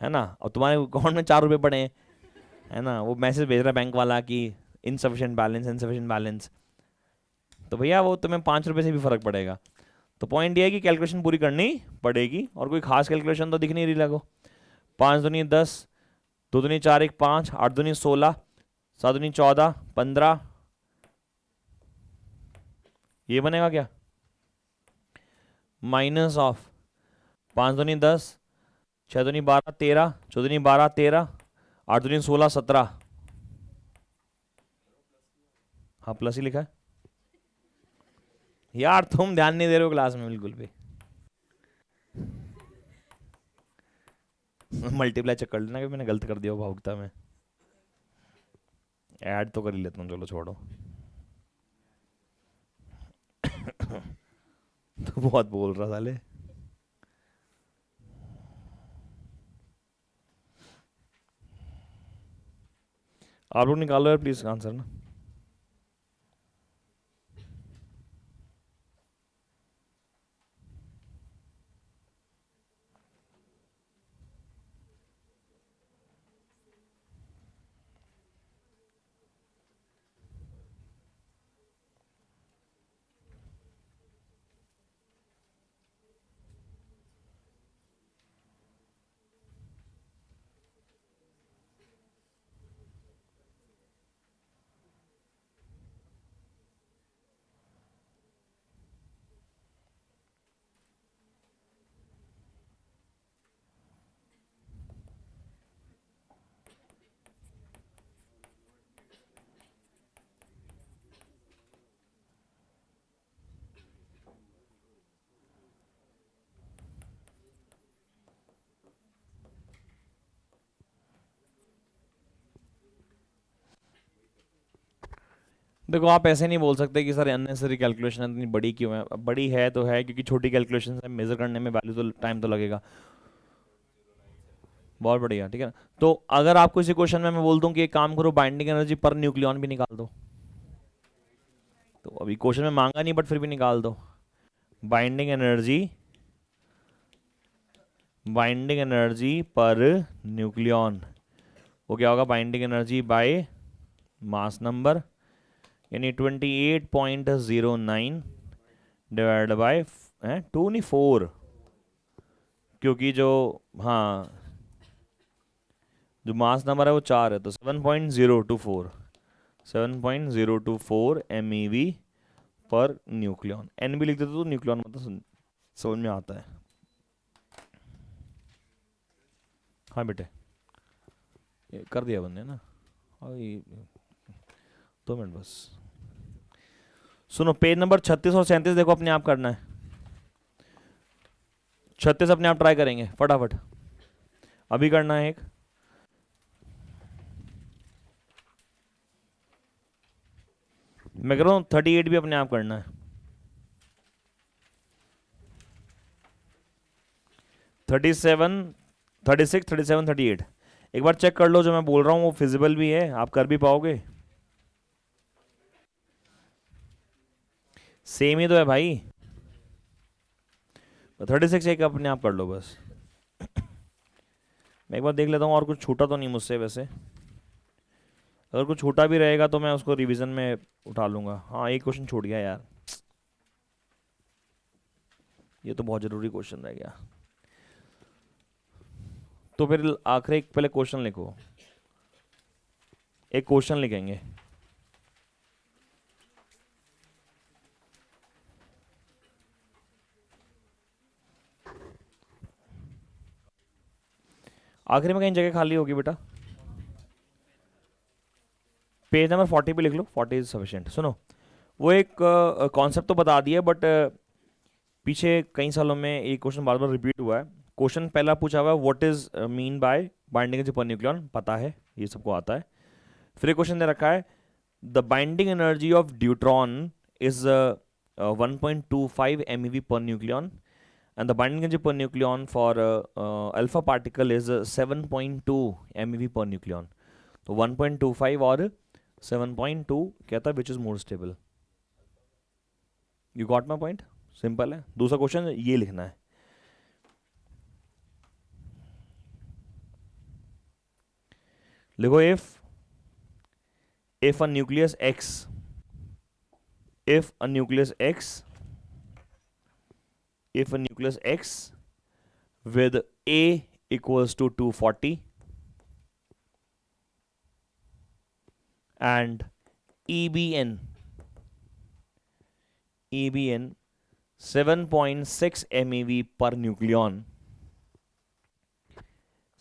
है ना। और तुम्हारे अकाउंट में 4 रुपए पड़े हैं, है ना, वो मैसेज भेज रहा है बैंक वाला कि इनसफिशिएंट बैलेंस, तो भैया वो तुम्हें 5 रुपए से भी फर्क पड़ेगा। तो पॉइंट ये है कि कैलकुलेशन पूरी करनी पड़ेगी, और कोई खास कैलकुलेशन तो दिख नहीं रही लगो। 5 दूनी 10, 2 दूनी 4 1 5, 8 दूनी 16, 7 दूनी 14 15, ये बनेगा क्या माइनस ऑफ 5 दूनी 10, 6 दूनी 12 13, 14 दूनी 12 13, 8 दूनी 16 17, हाँ प्लस ही लिखा है यार, तुम ध्यान नहीं दे रहे हो क्लास में बिल्कुल भी। मल्टीप्लाई चेक कर लेना कि मैंने गलत कर दिया भावुकता में, ऐड तो कर ही लेता हूँ, चलो छोड़ो। तो बहुत बोल रहा साले। आप लोग निकालो यार प्लीज आंसर ना। देखो आप ऐसे नहीं बोल सकते कि सर अननेसेसरी कैलकुलेशन इतनी बड़ी क्यों है। अब बड़ी है तो है क्योंकि छोटी कैलकुलेशन है, मेजर करने में वैल्यू तो टाइम तो लगेगा। बहुत बढ़िया, ठीक है ना। तो अगर आपको इसी क्वेश्चन में मैं बोल दूं कि एक काम करो, बाइंडिंग एनर्जी पर न्यूक्लियन भी निकाल दो, तो अभी क्वेश्चन में मांगा नहीं बट फिर भी निकाल दो। Binding energy, binding energy per nucleon, वो क्या होगा, binding energy by mass number, यानी 28.09 डिवाइड बाय 2 नहीं 4, क्योंकि जो, हाँ जो मास नंबर है वो 4 है, तो 7.024, 7.024 MeV पर न्यूक्लियन। एन भी लिख देते तो न्यूक्लियन मतलब समझ में आता है। हाँ बेटे, ये कर दिया बंदे ना। और ये 2 मिनट बस। सुनो, पेज नंबर 36 और 37 देखो, अपने आप करना है। 36 अपने आप ट्राई करेंगे फटाफट, अभी करना है एक। मैं कह रहा हूँ 38 भी अपने आप करना है। 37, 36, 37, 38 एक बार चेक कर लो, जो मैं बोल रहा हूँ वो फिजिबल भी है, आप कर भी पाओगे। सेम ही तो है भाई। 36 एक अपने आप कर लो बस। मैं एक बार देख लेता हूँ और कुछ छूटा तो नहीं मुझसे वैसे। अगर कुछ छूटा भी रहेगा तो मैं उसको रिवीजन में उठा लूंगा। हाँ एक क्वेश्चन छूट गया यार, ये तो बहुत ज़रूरी क्वेश्चन रह गया। तो फिर आखिरी एक पहले क्वेश्चन लिखो, एक क्वेश्चन लिखेंगे। आखिरी में कहीं जगह खाली होगी बेटा, पेज नंबर 40 पे लिख लो, 40 इज सफिशिएंट। सुनो, वो एक कॉन्सेप्ट तो बता दिया बट पीछे कई सालों में एक क्वेश्चन बार बार रिपीट हुआ है। क्वेश्चन पहला पूछा हुआ है what is mean by binding energy per nucleon, पता है, ये सबको आता है। फिर एक क्वेश्चन दे रखा है the binding energy of deuteron is 1.25 MeV per nucleon and the binding energy per nucleon for alpha particle is 7.2 MeV per nucleon। तो 1.25 और 7.2 कहता है which is more stable. You got my point, simple है। दूसरा question ये लिखना है, लिखो if a nucleus X, if a nucleus X, if a nucleus X with A equals to 240 and EBN 7.6 MeV per nucleon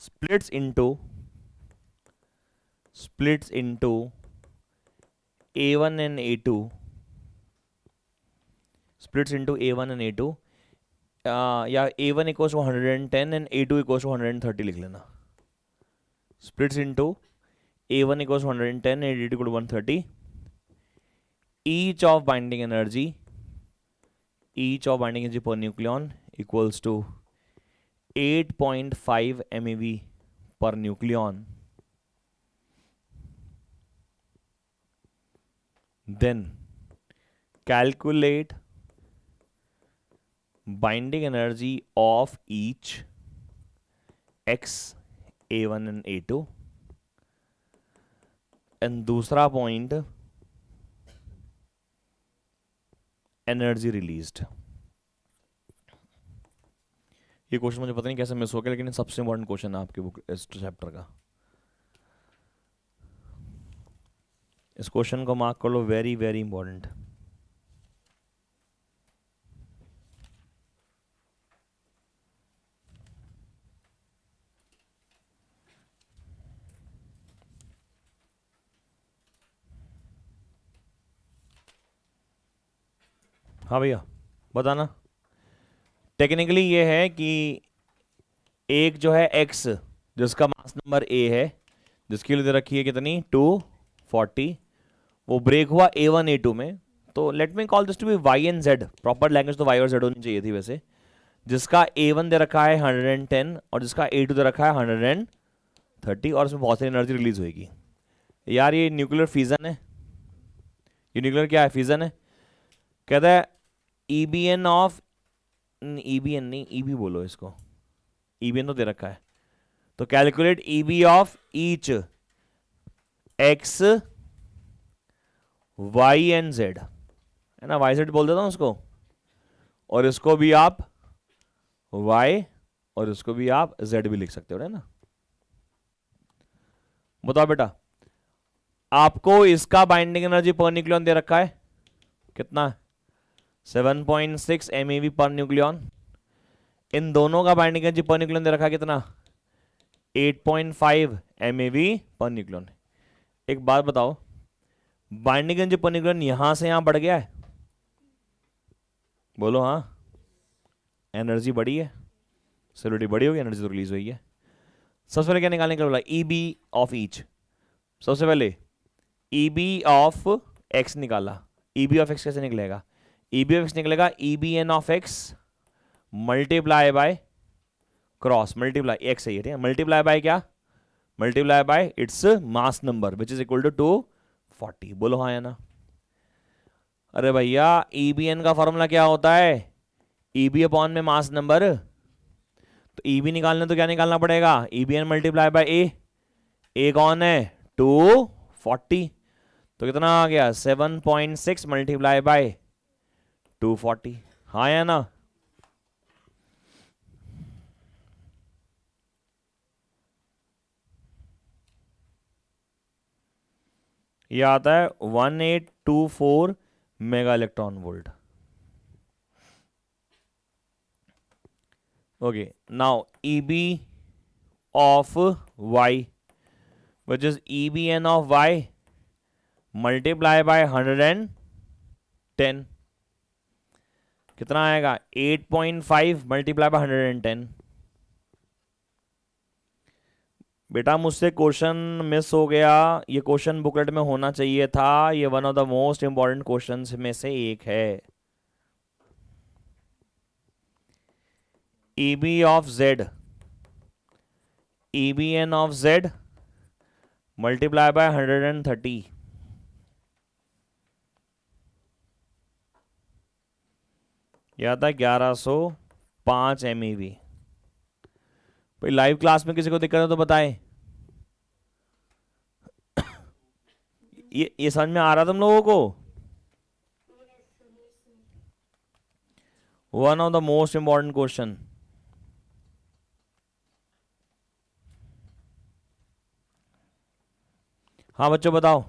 splits into A1 and A2, splits into A1 and A2, या A1 equals to 110 and A2 equals to 130 लिख लेना। splits into A1 equals to 110 and A2 equals to 130, each of binding energy per nucleon equals to 8.5 MeV per nucleon। Then calculate binding energy of each X, A1 and A2, and दूसरा point energy released. ये question मुझे पता नहीं कैसे miss हो गया, लेकिन सबसे इंपॉर्टेंट क्वेश्चन है आपके बुक इस चैप्टर का। इस क्वेश्चन को मार्क कर लो, वेरी वेरी इंपॉर्टेंट। हाँ भैया बताना। टेक्निकली ये है कि एक जो है एक्स जिसका मास नंबर ए है, जिसकी लिए रखी है कितनी 240, वो ब्रेक हुआ A1 A2 में, तो let me call this to be Y and Z, proper language तो वाई और जेड होनी चाहिए थी वैसे, जिसका A1 दे रखा है 110 और जिसका A2 दे रखा है 130 और उसमें बहुत सारी एनर्जी रिलीज होगी। यार ये न्यूक्लियर फिजन है, ये न्यूक्लियर क्या है, फिजन है। कहता है EBN ऑफ, EBN नहीं EB बोलो इसको, EBN तो दे रखा है, तो calculate EB of each X Y and Z, है ना, YZ बोल देता हूं उसको, और इसको भी आप Y और इसको भी आप Z भी लिख सकते हो, है ना। बताओ बेटा, आपको इसका बाइंडिंग एनर्जी पर न्यूक्लियन दे रखा है कितना, 7.6 MeV पर न्यूक्लियन। इन दोनों का बाइंडिंग एनर्जी पर न्यूक्लियन दे रखा है कितना, 8.5 MeV पर न्यूक्लियन। एक बात बताओ, बाइंडिंग एनर्जी पर न्यूक्लियन यहां से यहां बढ़ गया है, बोलो हाँ, एनर्जी बढ़ी है, सेलुलरिटी बढ़ी होगी, एनर्जी तो रिलीज हुई है। सबसे पहले क्या निकालने का बोला, EB ऑफ ईच। सबसे पहले EB ऑफ x निकाला, EB ऑफ x कैसे निकलेगा, EB ऑफ x निकलेगा EBN of x multiply by cross multiply x है, ठीक है, मल्टीप्लाई बाय क्या, multiply by its mass number which is equal to 240। बोलो हाँ या ना। अरे भैया EBN का फॉर्मूला क्या होता है, EB अपॉन में मास नंबर, तो EB निकालने तो क्या निकालना पड़ेगा, EBN मल्टीप्लाई बाय A कौन है 240, तो कितना आ गया 7.6 मल्टीप्लाई बाय 240, हाँ या ना। ये आता है 1824 mega electron volt. Okay, now EB of y which is EBN of y multiply by 110, कितना आएगा 8.5 मल्टीप्लाई बाय 110। बेटा मुझसे क्वेश्चन मिस हो गया, ये क्वेश्चन बुकलेट में होना चाहिए था, ये one of the most important questions में से एक है। EB of Z, EBN of Z multiply by 130, यह आता है 1105 MeV। भाई लाइव क्लास में किसी को दिक्कत है तो बताएं। ये समझ में आ रहा तुम लोगों को, one of the most important question. हाँ बच्चों बताओ,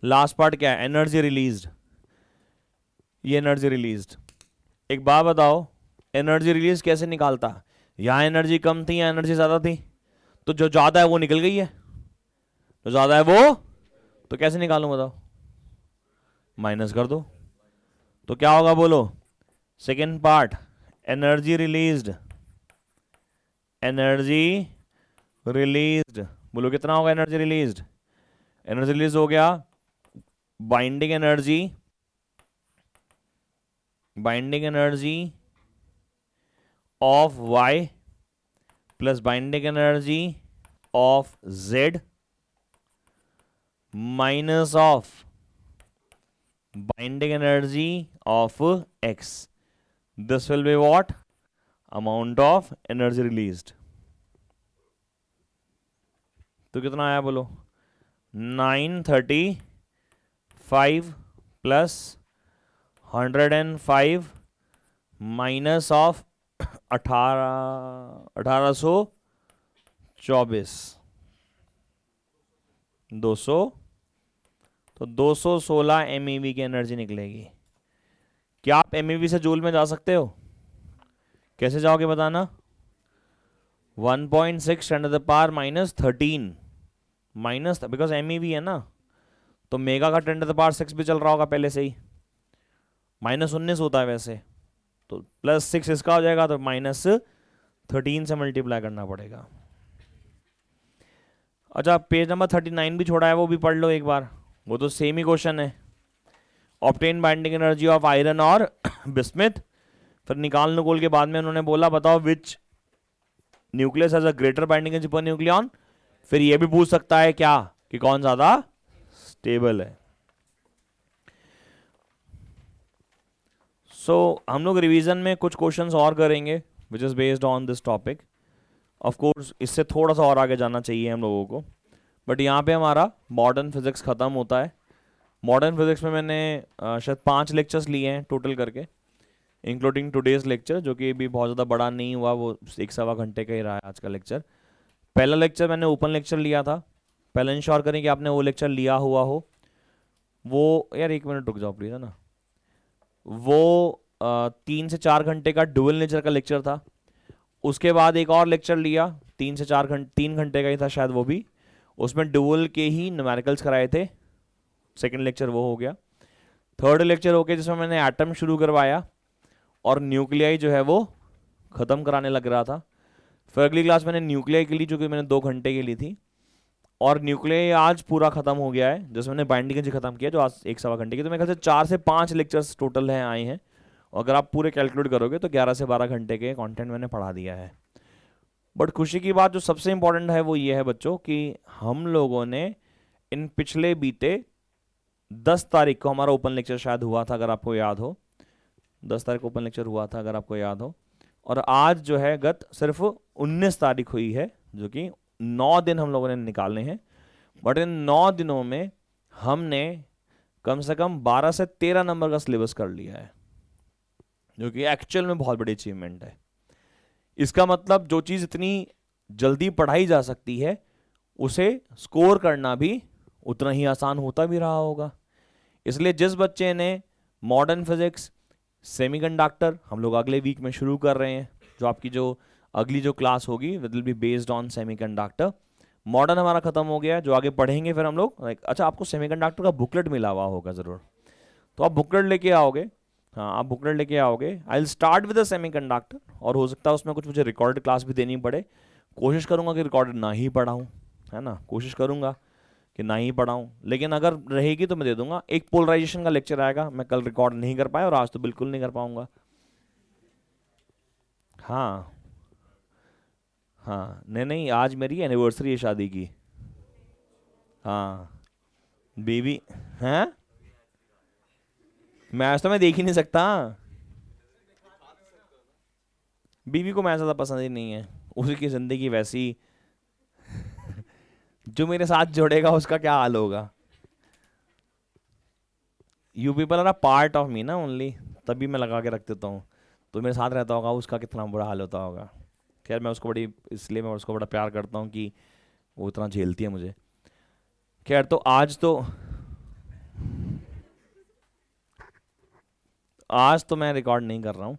लास्ट पार्ट क्या है, एनर्जी रिलीज्ड, ये एनर्जी रिलीज्ड। एक बात बताओ, एनर्जी रिलीज कैसे निकालता, यहां एनर्जी कम थी या एनर्जी ज्यादा थी, तो जो ज्यादा है वो निकल गई है, जो ज्यादा है वो, तो कैसे निकालूं बताओ, माइनस कर दो, तो क्या होगा बोलो, second part energy released, energy released, बोलो कितना होगा एनर्जी रिलीज्ड, एनर्जी रिलीज हो गया binding energy, binding energy of y plus binding energy of z minus of binding energy of x, this will be what, amount of energy released. तो कितना आया बोलो, 935 plus 105 minus of 1824 200, तो 216 MeV की energy निकलेगी। क्या आप MeV से जूल में जा सकते हो, कैसे जाओगे बताना, 1.6 10 to the power -13 minus, because MeV है ना, तो मेगा का 10 to the power 6 भी चल रहा होगा पहले से ही, -19 होता है वैसे, तो +6 इसका हो जाएगा, तो -13 से मल्टीप्लाई करना पड़ेगा। अच्छा पेज नंबर 39 भी छोड़ा है, वो भी पढ़ लो एक बार, वो तो सेम ही क्वेश्चन है। Obtain binding energy of iron और बिस्मिथ, फिर निकाल निकोल के बाद में उन्होंने बोला बताओ which nucleus has a greater binding energy per nucleon. फिर ये भी पूछ सकता है क्या कि कौन ज्यादा स्टेबल है। हम लोग रिवीजन में कुछ क्वेश्चंस और करेंगे which is based on this topic. Of course इससे थोड़ा सा और आगे जाना चाहिए हम लोगों को, बट यहाँ पे हमारा मॉडर्न फिजिक्स ख़त्म होता है। मॉडर्न फिजिक्स में मैंने शायद 5 लेक्चर्स लिए हैं टोटल करके, इंक्लूडिंग टुडेज लेक्चर, जो कि भी बहुत ज़्यादा बड़ा नहीं हुआ, वो 1 सवा घंटे का ही रहा है आज का लेक्चर। पहला लेक्चर मैंने ओपन लेक्चर लिया था। पहले इंश्योर करें कि आपने वो लेक्चर लिया हुआ हो। वो यार 1 मिनट रुक जाओ प्लीज़, है ना। वो 3 से 4 घंटे का डुअल नेचर का लेक्चर था। उसके बाद एक और लेक्चर लिया 3 से 4 घंटे, 3 घंटे का ही था शायद वो भी, उसमें डुअल के ही न्यूमेरिकल्स कराए थे। सेकंड लेक्चर वो हो गया। थर्ड लेक्चर हो गया जिसमें मैंने एटम शुरू करवाया और न्यूक्लियाई जो है वो ख़त्म कराने लग रहा था। फिर अगली क्लास मैंने न्यूक्लियाई के ली, जो कि मैंने 2 घंटे की ली थी, और न्यूक्लियाई आज पूरा ख़त्म हो गया है, जिसमें मैंने बाइंडिंग एनर्जी ख़त्म किया जो आज 1 सवा घंटे की। तो मेरे ख्याल से 4 से 5 लेक्चर्स टोटल हैं आए हैं, और अगर आप पूरे कैलकुलेट करोगे तो 11 से 12 घंटे के कंटेंट मैंने पढ़ा दिया है। बट खुशी की बात जो सबसे इंपॉर्टेंट है वो ये है बच्चों कि हम लोगों ने इन पिछले बीते 10 तारीख को हमारा ओपन लेक्चर शायद हुआ था, अगर आपको याद हो, 10 तारीख को ओपन लेक्चर हुआ था अगर आपको याद हो, और आज जो है गत सिर्फ 19 तारीख हुई है, जो कि 9 दिन हम लोगों ने निकालने हैं। बट इन 9 दिनों में हमने कम से कम 12 से 13 नंबर का सिलेबस कर लिया है, जो कि एक्चुअल में बहुत बड़ी अचीवमेंट है। इसका मतलब जो चीज़ इतनी जल्दी पढ़ाई जा सकती है उसे स्कोर करना भी उतना ही आसान होता भी रहा होगा। इसलिए जिस बच्चे ने मॉडर्न फिजिक्स, सेमीकंडक्टर हम लोग अगले वीक में शुरू कर रहे हैं, जो आपकी जो अगली जो क्लास होगी will be based on semiconductor. Modern हमारा खत्म हो गया है, जो आगे पढ़ेंगे फिर हम लोग। अच्छा, आपको सेमीकंडक्टर का बुकलेट मिला हुआ होगा ज़रूर, तो आप बुकलेट लेके आओगे। हाँ, आप बुकलेट लेके आओगे। I will start with the semiconductor, और हो सकता है उसमें कुछ मुझे रिकॉर्डेड क्लास भी देनी पड़े। कोशिश करूँगा कि रिकॉर्डेड ना ही पढ़ाऊँ, है ना, कोशिश करूँगा कि ना ही पढ़ाऊँ, लेकिन अगर रहेगी तो मैं दे दूंगा। एक पोलराइजेशन का लेक्चर आएगा, मैं कल रिकॉर्ड नहीं कर पाया और आज तो बिल्कुल नहीं कर पाऊँगा। हाँ हाँ, नहीं नहीं, आज मेरी एनिवर्सरी है शादी की। हाँ, बेबी हैं, मैच तो मैं देख ही नहीं सकता। बीवी को मैच ज़्यादा पसंद ही नहीं है, उसी की ज़िंदगी वैसी। जो मेरे साथ जोड़ेगा उसका क्या हाल होगा। You people are a part of me ना ओनली, तभी मैं लगा के रख देता हूँ। तो मेरे साथ रहता होगा उसका कितना बुरा हाल होता होगा। खैर मैं उसको बड़ी, इसलिए मैं उसको बड़ा प्यार करता हूँ कि वो इतना झेलती है मुझे। खैर, तो आज तो मैं रिकॉर्ड नहीं कर रहा हूँ,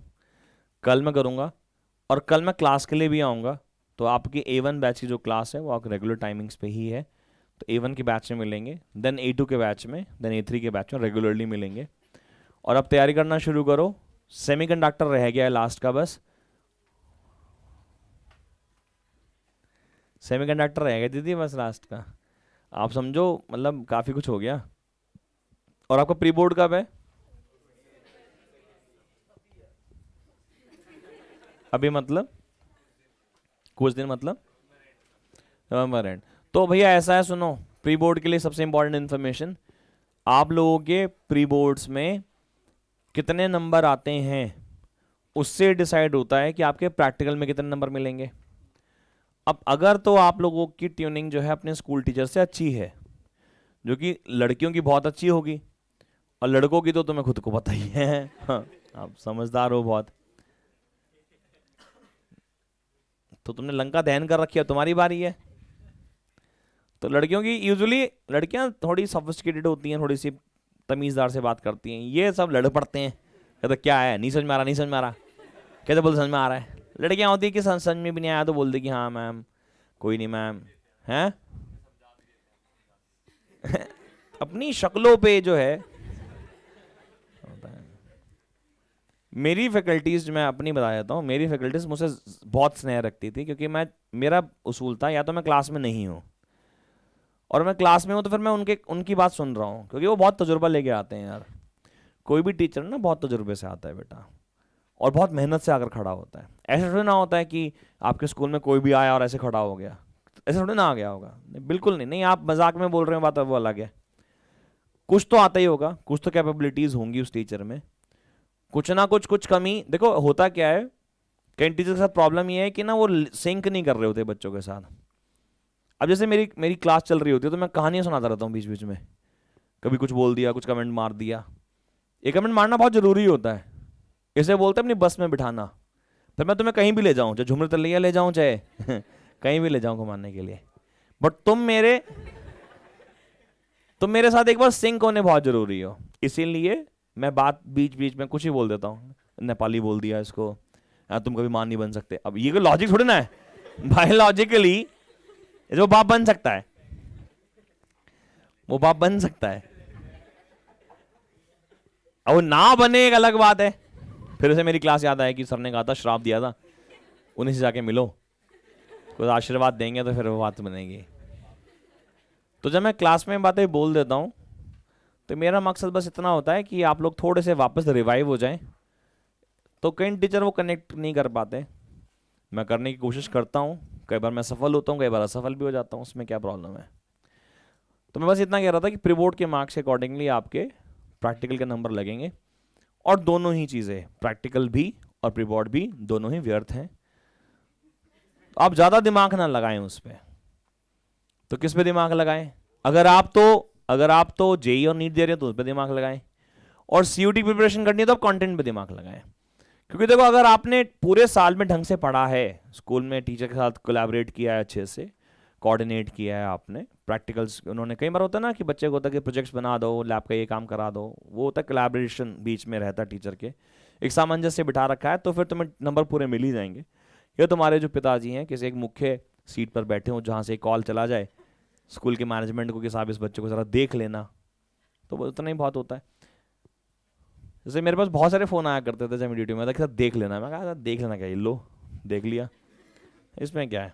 कल मैं करूँगा। और कल मैं क्लास के लिए भी आऊँगा, तो आपकी A1 बैच की जो क्लास है वो आपके रेगुलर टाइमिंग्स पे ही है। तो A1 के बैच में मिलेंगे, देन A2 के बैच में, देन A3 के बैच में रेगुलरली मिलेंगे। और अब तैयारी करना शुरू करो। सेमीकंडक्टर रह गया है लास्ट का, बस सेमीकंडक्टर रह गया दीदी, बस लास्ट का। आप समझो मतलब काफ़ी कुछ हो गया। और आपका प्री बोर्ड कब है? अभी मतलब कुछ दिन, मतलब नवंबर एंड। तो भैया ऐसा है, सुनो, प्री बोर्ड के लिए सबसे इंपॉर्टेंट इन्फॉर्मेशन, आप लोगों के प्री बोर्ड्स में कितने नंबर आते हैं उससे डिसाइड होता है कि आपके प्रैक्टिकल में कितने नंबर मिलेंगे। अब अगर तो आप लोगों की ट्यूनिंग जो है अपने स्कूल टीचर से अच्छी है, जो कि लड़कियों की बहुत अच्छी होगी, और लड़कों की तो तुम्हें खुद को पता ही है। हाँ, आप समझदार हो बहुत, तो तुमने लंका दहन कर रखी है, तुम्हारी बारी है। तो लड़कियों की यूजुअली, लड़कियां थोड़ी सोफिस्टिकेटेड होती हैं, थोड़ी सी तमीज़दार से बात करती हैं। ये सब लड़ पड़ते हैं, कहते क्या है, नहीं समझ में आ रहा, नहीं समझ में आ रहा, कहते बोल समझ में आ रहा है। लड़कियां होती है कि समझ में भी नहीं आया तो बोल दे कि हाँ मैम, कोई नहीं मैम, हैं। अपनी शक्लों पे जो है, मेरी फैकल्टीज़, मैं अपनी बता देता हूँ, मेरी फैकल्टीज़ मुझसे बहुत स्नेह रखती थी, क्योंकि मेरा उसूल था या तो मैं क्लास में नहीं हूँ, और मैं क्लास में हूँ तो फिर मैं उनकी बात सुन रहा हूँ, क्योंकि वो बहुत तजुर्बा लेके आते हैं यार। कोई भी टीचर ना बहुत तजुर्बे से आता है बेटा, और बहुत मेहनत से आकर खड़ा होता है। ऐसा थोड़ी ना होता है कि आपके स्कूल में कोई भी आया और ऐसे खड़ा हो गया, ऐसा थोड़ी ना आ गया होगा, नहीं, बिल्कुल नहीं। नहीं, आप मजाक में बोल रहे हो, बात वो अलग है। कुछ तो आता ही होगा, कुछ तो कैपेबिलिटीज होंगी उस टीचर में, कुछ ना कुछ कमी। देखो होता क्या है, कई टीचर के साथ प्रॉब्लम ये है कि ना वो सिंक नहीं कर रहे होते बच्चों के साथ। अब जैसे मेरी क्लास चल रही होती है तो मैं कहानियां सुनाता रहता हूँ बीच बीच में, कभी कुछ बोल दिया, कुछ कमेंट मार दिया। ये कमेंट मारना बहुत जरूरी होता है, इसे बोलते हैं अपनी बस में बिठाना। फिर मैं तुम्हें कहीं भी ले जाऊं, चाहे झुमर तलैया ले जाऊं, चाहे कहीं भी ले जाऊं घुमाने के लिए, बट तुम मेरे साथ एक बार सिंक होने बहुत जरूरी हो। इसीलिए मैं बात बीच बीच में कुछ ही बोल देता हूँ, नेपाली बोल दिया इसको, तुम कभी मान नहीं बन सकते। अब ये कोई लॉजिक थोड़ी ना है, बायोलॉजिकली जो बाप बन सकता है वो बाप बन सकता है, अब वो ना बने एक अलग बात है। फिर उसे मेरी क्लास याद आया कि सर ने कहा था, श्राप दिया था, उन्हीं से जाके मिलो, कुछ आशीर्वाद देंगे तो फिर वो बात बनेगी। तो जब मैं क्लास में बातें बोल देता हूँ तो मेरा मकसद बस इतना होता है कि आप लोग थोड़े से वापस रिवाइव हो जाएं। तो कई टीचर वो कनेक्ट नहीं कर पाते, मैं करने की कोशिश करता हूँ, कई बार मैं सफल होता हूँ, कई बार असफल भी हो जाता हूँ, उसमें क्या प्रॉब्लम है। तो मैं बस इतना कह रहा था कि प्री बोर्ड के मार्क्स के अकॉर्डिंगली आपके प्रैक्टिकल के नंबर लगेंगे, और दोनों ही चीज़ें, प्रैक्टिकल भी और प्री बोर्ड भी, दोनों ही व्यर्थ हैं। आप ज़्यादा दिमाग ना लगाएं उस पर। तो किस पे दिमाग लगाएं? अगर आप तो जेई और नीट दे रहे हो तो उस पर दिमाग लगाएं, और सीयूटी प्रिपरेशन करनी है तो आप कंटेंट पे दिमाग लगाएं। क्योंकि देखो, अगर आपने पूरे साल में ढंग से पढ़ा है, स्कूल में टीचर के साथ कोलैबोरेट किया है, अच्छे से कोऑर्डिनेट किया है आपने, प्रैक्टिकल्स उन्होंने, कई बार होता है ना कि बच्चे को होता है कि प्रोजेक्ट्स बना दो, लैब का ये काम करा दो, वो होता है कोलैबोरेशन बीच में रहता है टीचर के, एक सामंजस्य बिठा रखा है, तो फिर तुम्हें नंबर पूरे मिल ही जाएंगे। या तुम्हारे जो पिताजी हैं किसी एक मुख्य सीट पर बैठे हो जहाँ से कॉल चला जाए स्कूल के मैनेजमेंट को कि साहब इस बच्चे को ज़रा देख लेना, तो वो उतना ही बहुत होता है। जैसे मेरे पास बहुत सारे फ़ोन आया करते थे जब मैं ड्यूटी में था कि सर देख लेना, मैं कहा देख लेना क्या, ये लो देख लिया, इसमें क्या है।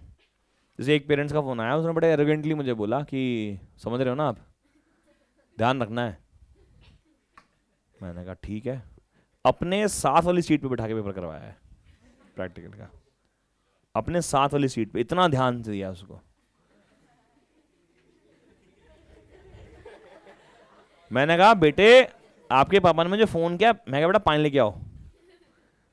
जैसे एक पेरेंट्स का फ़ोन आया, उसने बड़े एरोगेंटली मुझे बोला कि समझ रहे हो ना आप, ध्यान रखना है। मैंने कहा ठीक है, अपने साथ वाली सीट पे बिठा के पेपर करवाया है प्रैक्टिकल का, अपने साथ वाली सीट पे, इतना ध्यान से दिया उसको। मैंने कहा बेटे आपके पापा ने मुझे फ़ोन किया, मैं कहा बेटा पानी लेके आओ,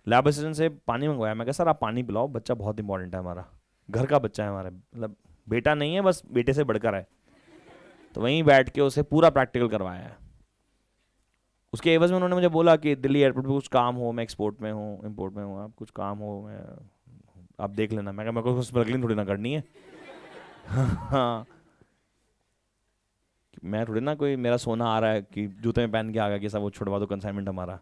लैब असिस्टेंट से पानी मंगवाया, मैं कहा सर आप पानी पिलाओ, बच्चा बहुत इंपॉर्टेंट है हमारा, घर का बच्चा है हमारा, मतलब बेटा नहीं है, बस बेटे से बढ़कर है। तो वहीं बैठ के उसे पूरा प्रैक्टिकल करवाया है। उसके एवज में उन्होंने मुझे बोला कि दिल्ली एयरपोर्ट पे कुछ काम हो, मैं एक्सपोर्ट में हूँ, इम्पोर्ट में हूँ, आप कुछ काम हो, मैं आप देख लेना। मैं कहा मेरे को स्मगलिंग थोड़ी ना करनी है हाँ, मैं थोड़ी ना कोई मेरा सोना आ रहा है कि जूते में पहन के आ गया कि सब वो छुड़वा दो कंसाइनमेंट हमारा।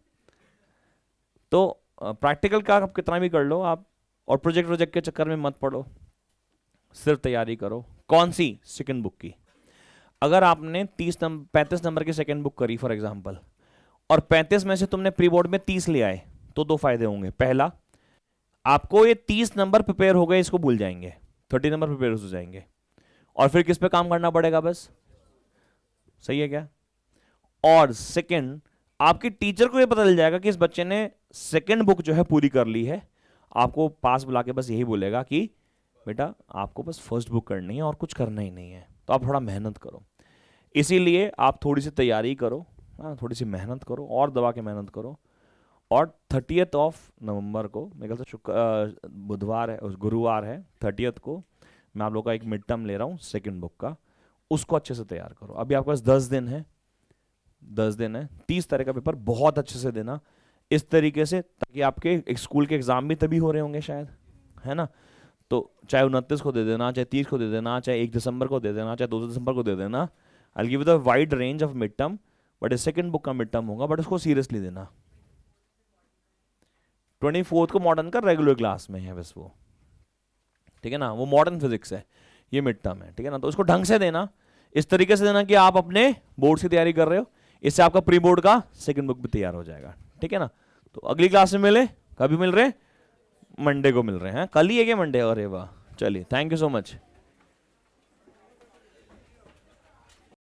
तो प्रैक्टिकल का आप कितना भी कर लो आप, और प्रोजेक्ट के चक्कर में मत पड़ो, सिर्फ तैयारी करो। कौन सी? सेकंड बुक की। अगर आपने 35 नंबर की सेकंड बुक करी फॉर एग्जांपल, और 35 में से तुमने प्री बोर्ड में 30 ले आए, तो दो फायदे होंगे। पहला, आपको ये 30 नंबर प्रिपेयर हो गए, इसको भूल जाएंगे, 30 नंबर प्रिपेयर हो जाएंगे, और फिर किस पे काम करना पड़ेगा बस। सही है क्या? और सेकंड, आपके टीचर को ये पता चल जाएगा कि इस बच्चे ने सेकंड बुक जो है पूरी कर ली है, आपको पास बुला के बस यही बोलेगा कि बेटा आपको बस फर्स्ट बुक करनी है और कुछ करना ही नहीं है, तो आप थोड़ा मेहनत करो। इसीलिए आप थोड़ी सी तैयारी करो, थोड़ी सी मेहनत करो, और दबा के मेहनत करो। और 30 नवंबर को, मेरे ख्याल से बुधवार है, गुरुवार है, 30 को मैं आप लोग का एक मिड टर्म ले रहा हूँ सेकंड बुक का, उसको अच्छे से तैयार करो। अभी आपके पास 10 दिन है, 10 दिन है, 30 तारीख का पेपर बहुत अच्छे से देना, इस तरीके से, ताकि आपके स्कूल के एग्जाम भी तभी हो रहे होंगे शायद, है ना। तो चाहे 29 को दे देना, चाहे 30 को दे देना, चाहे 1 दिसंबर को दे देना, चाहे 2 दिसंबर को दे देना, I give the wide range of mid term, but second book का मिड टर्म होगा, बट उसको सीरियसली देना। 24 को मॉडर्न का रेगुलर क्लास में है बस वो, ठीक है ना, वो मॉडर्न फिजिक्स है, ये मिड टर्म है, ठीक है ना। तो उसको ढंग से देना, इस तरीके से देना कि आप अपने बोर्ड की तैयारी कर रहे हो, इससे आपका प्री बोर्ड का सेकंड बुक भी तैयार हो जाएगा, ठीक है ना। तो अगली क्लास में मिले, कभी मिल रहे? मंडे को मिल रहे हैं, कल ही है क्या मंडे? अरे वाह, चलिए, थैंक यू सो मच।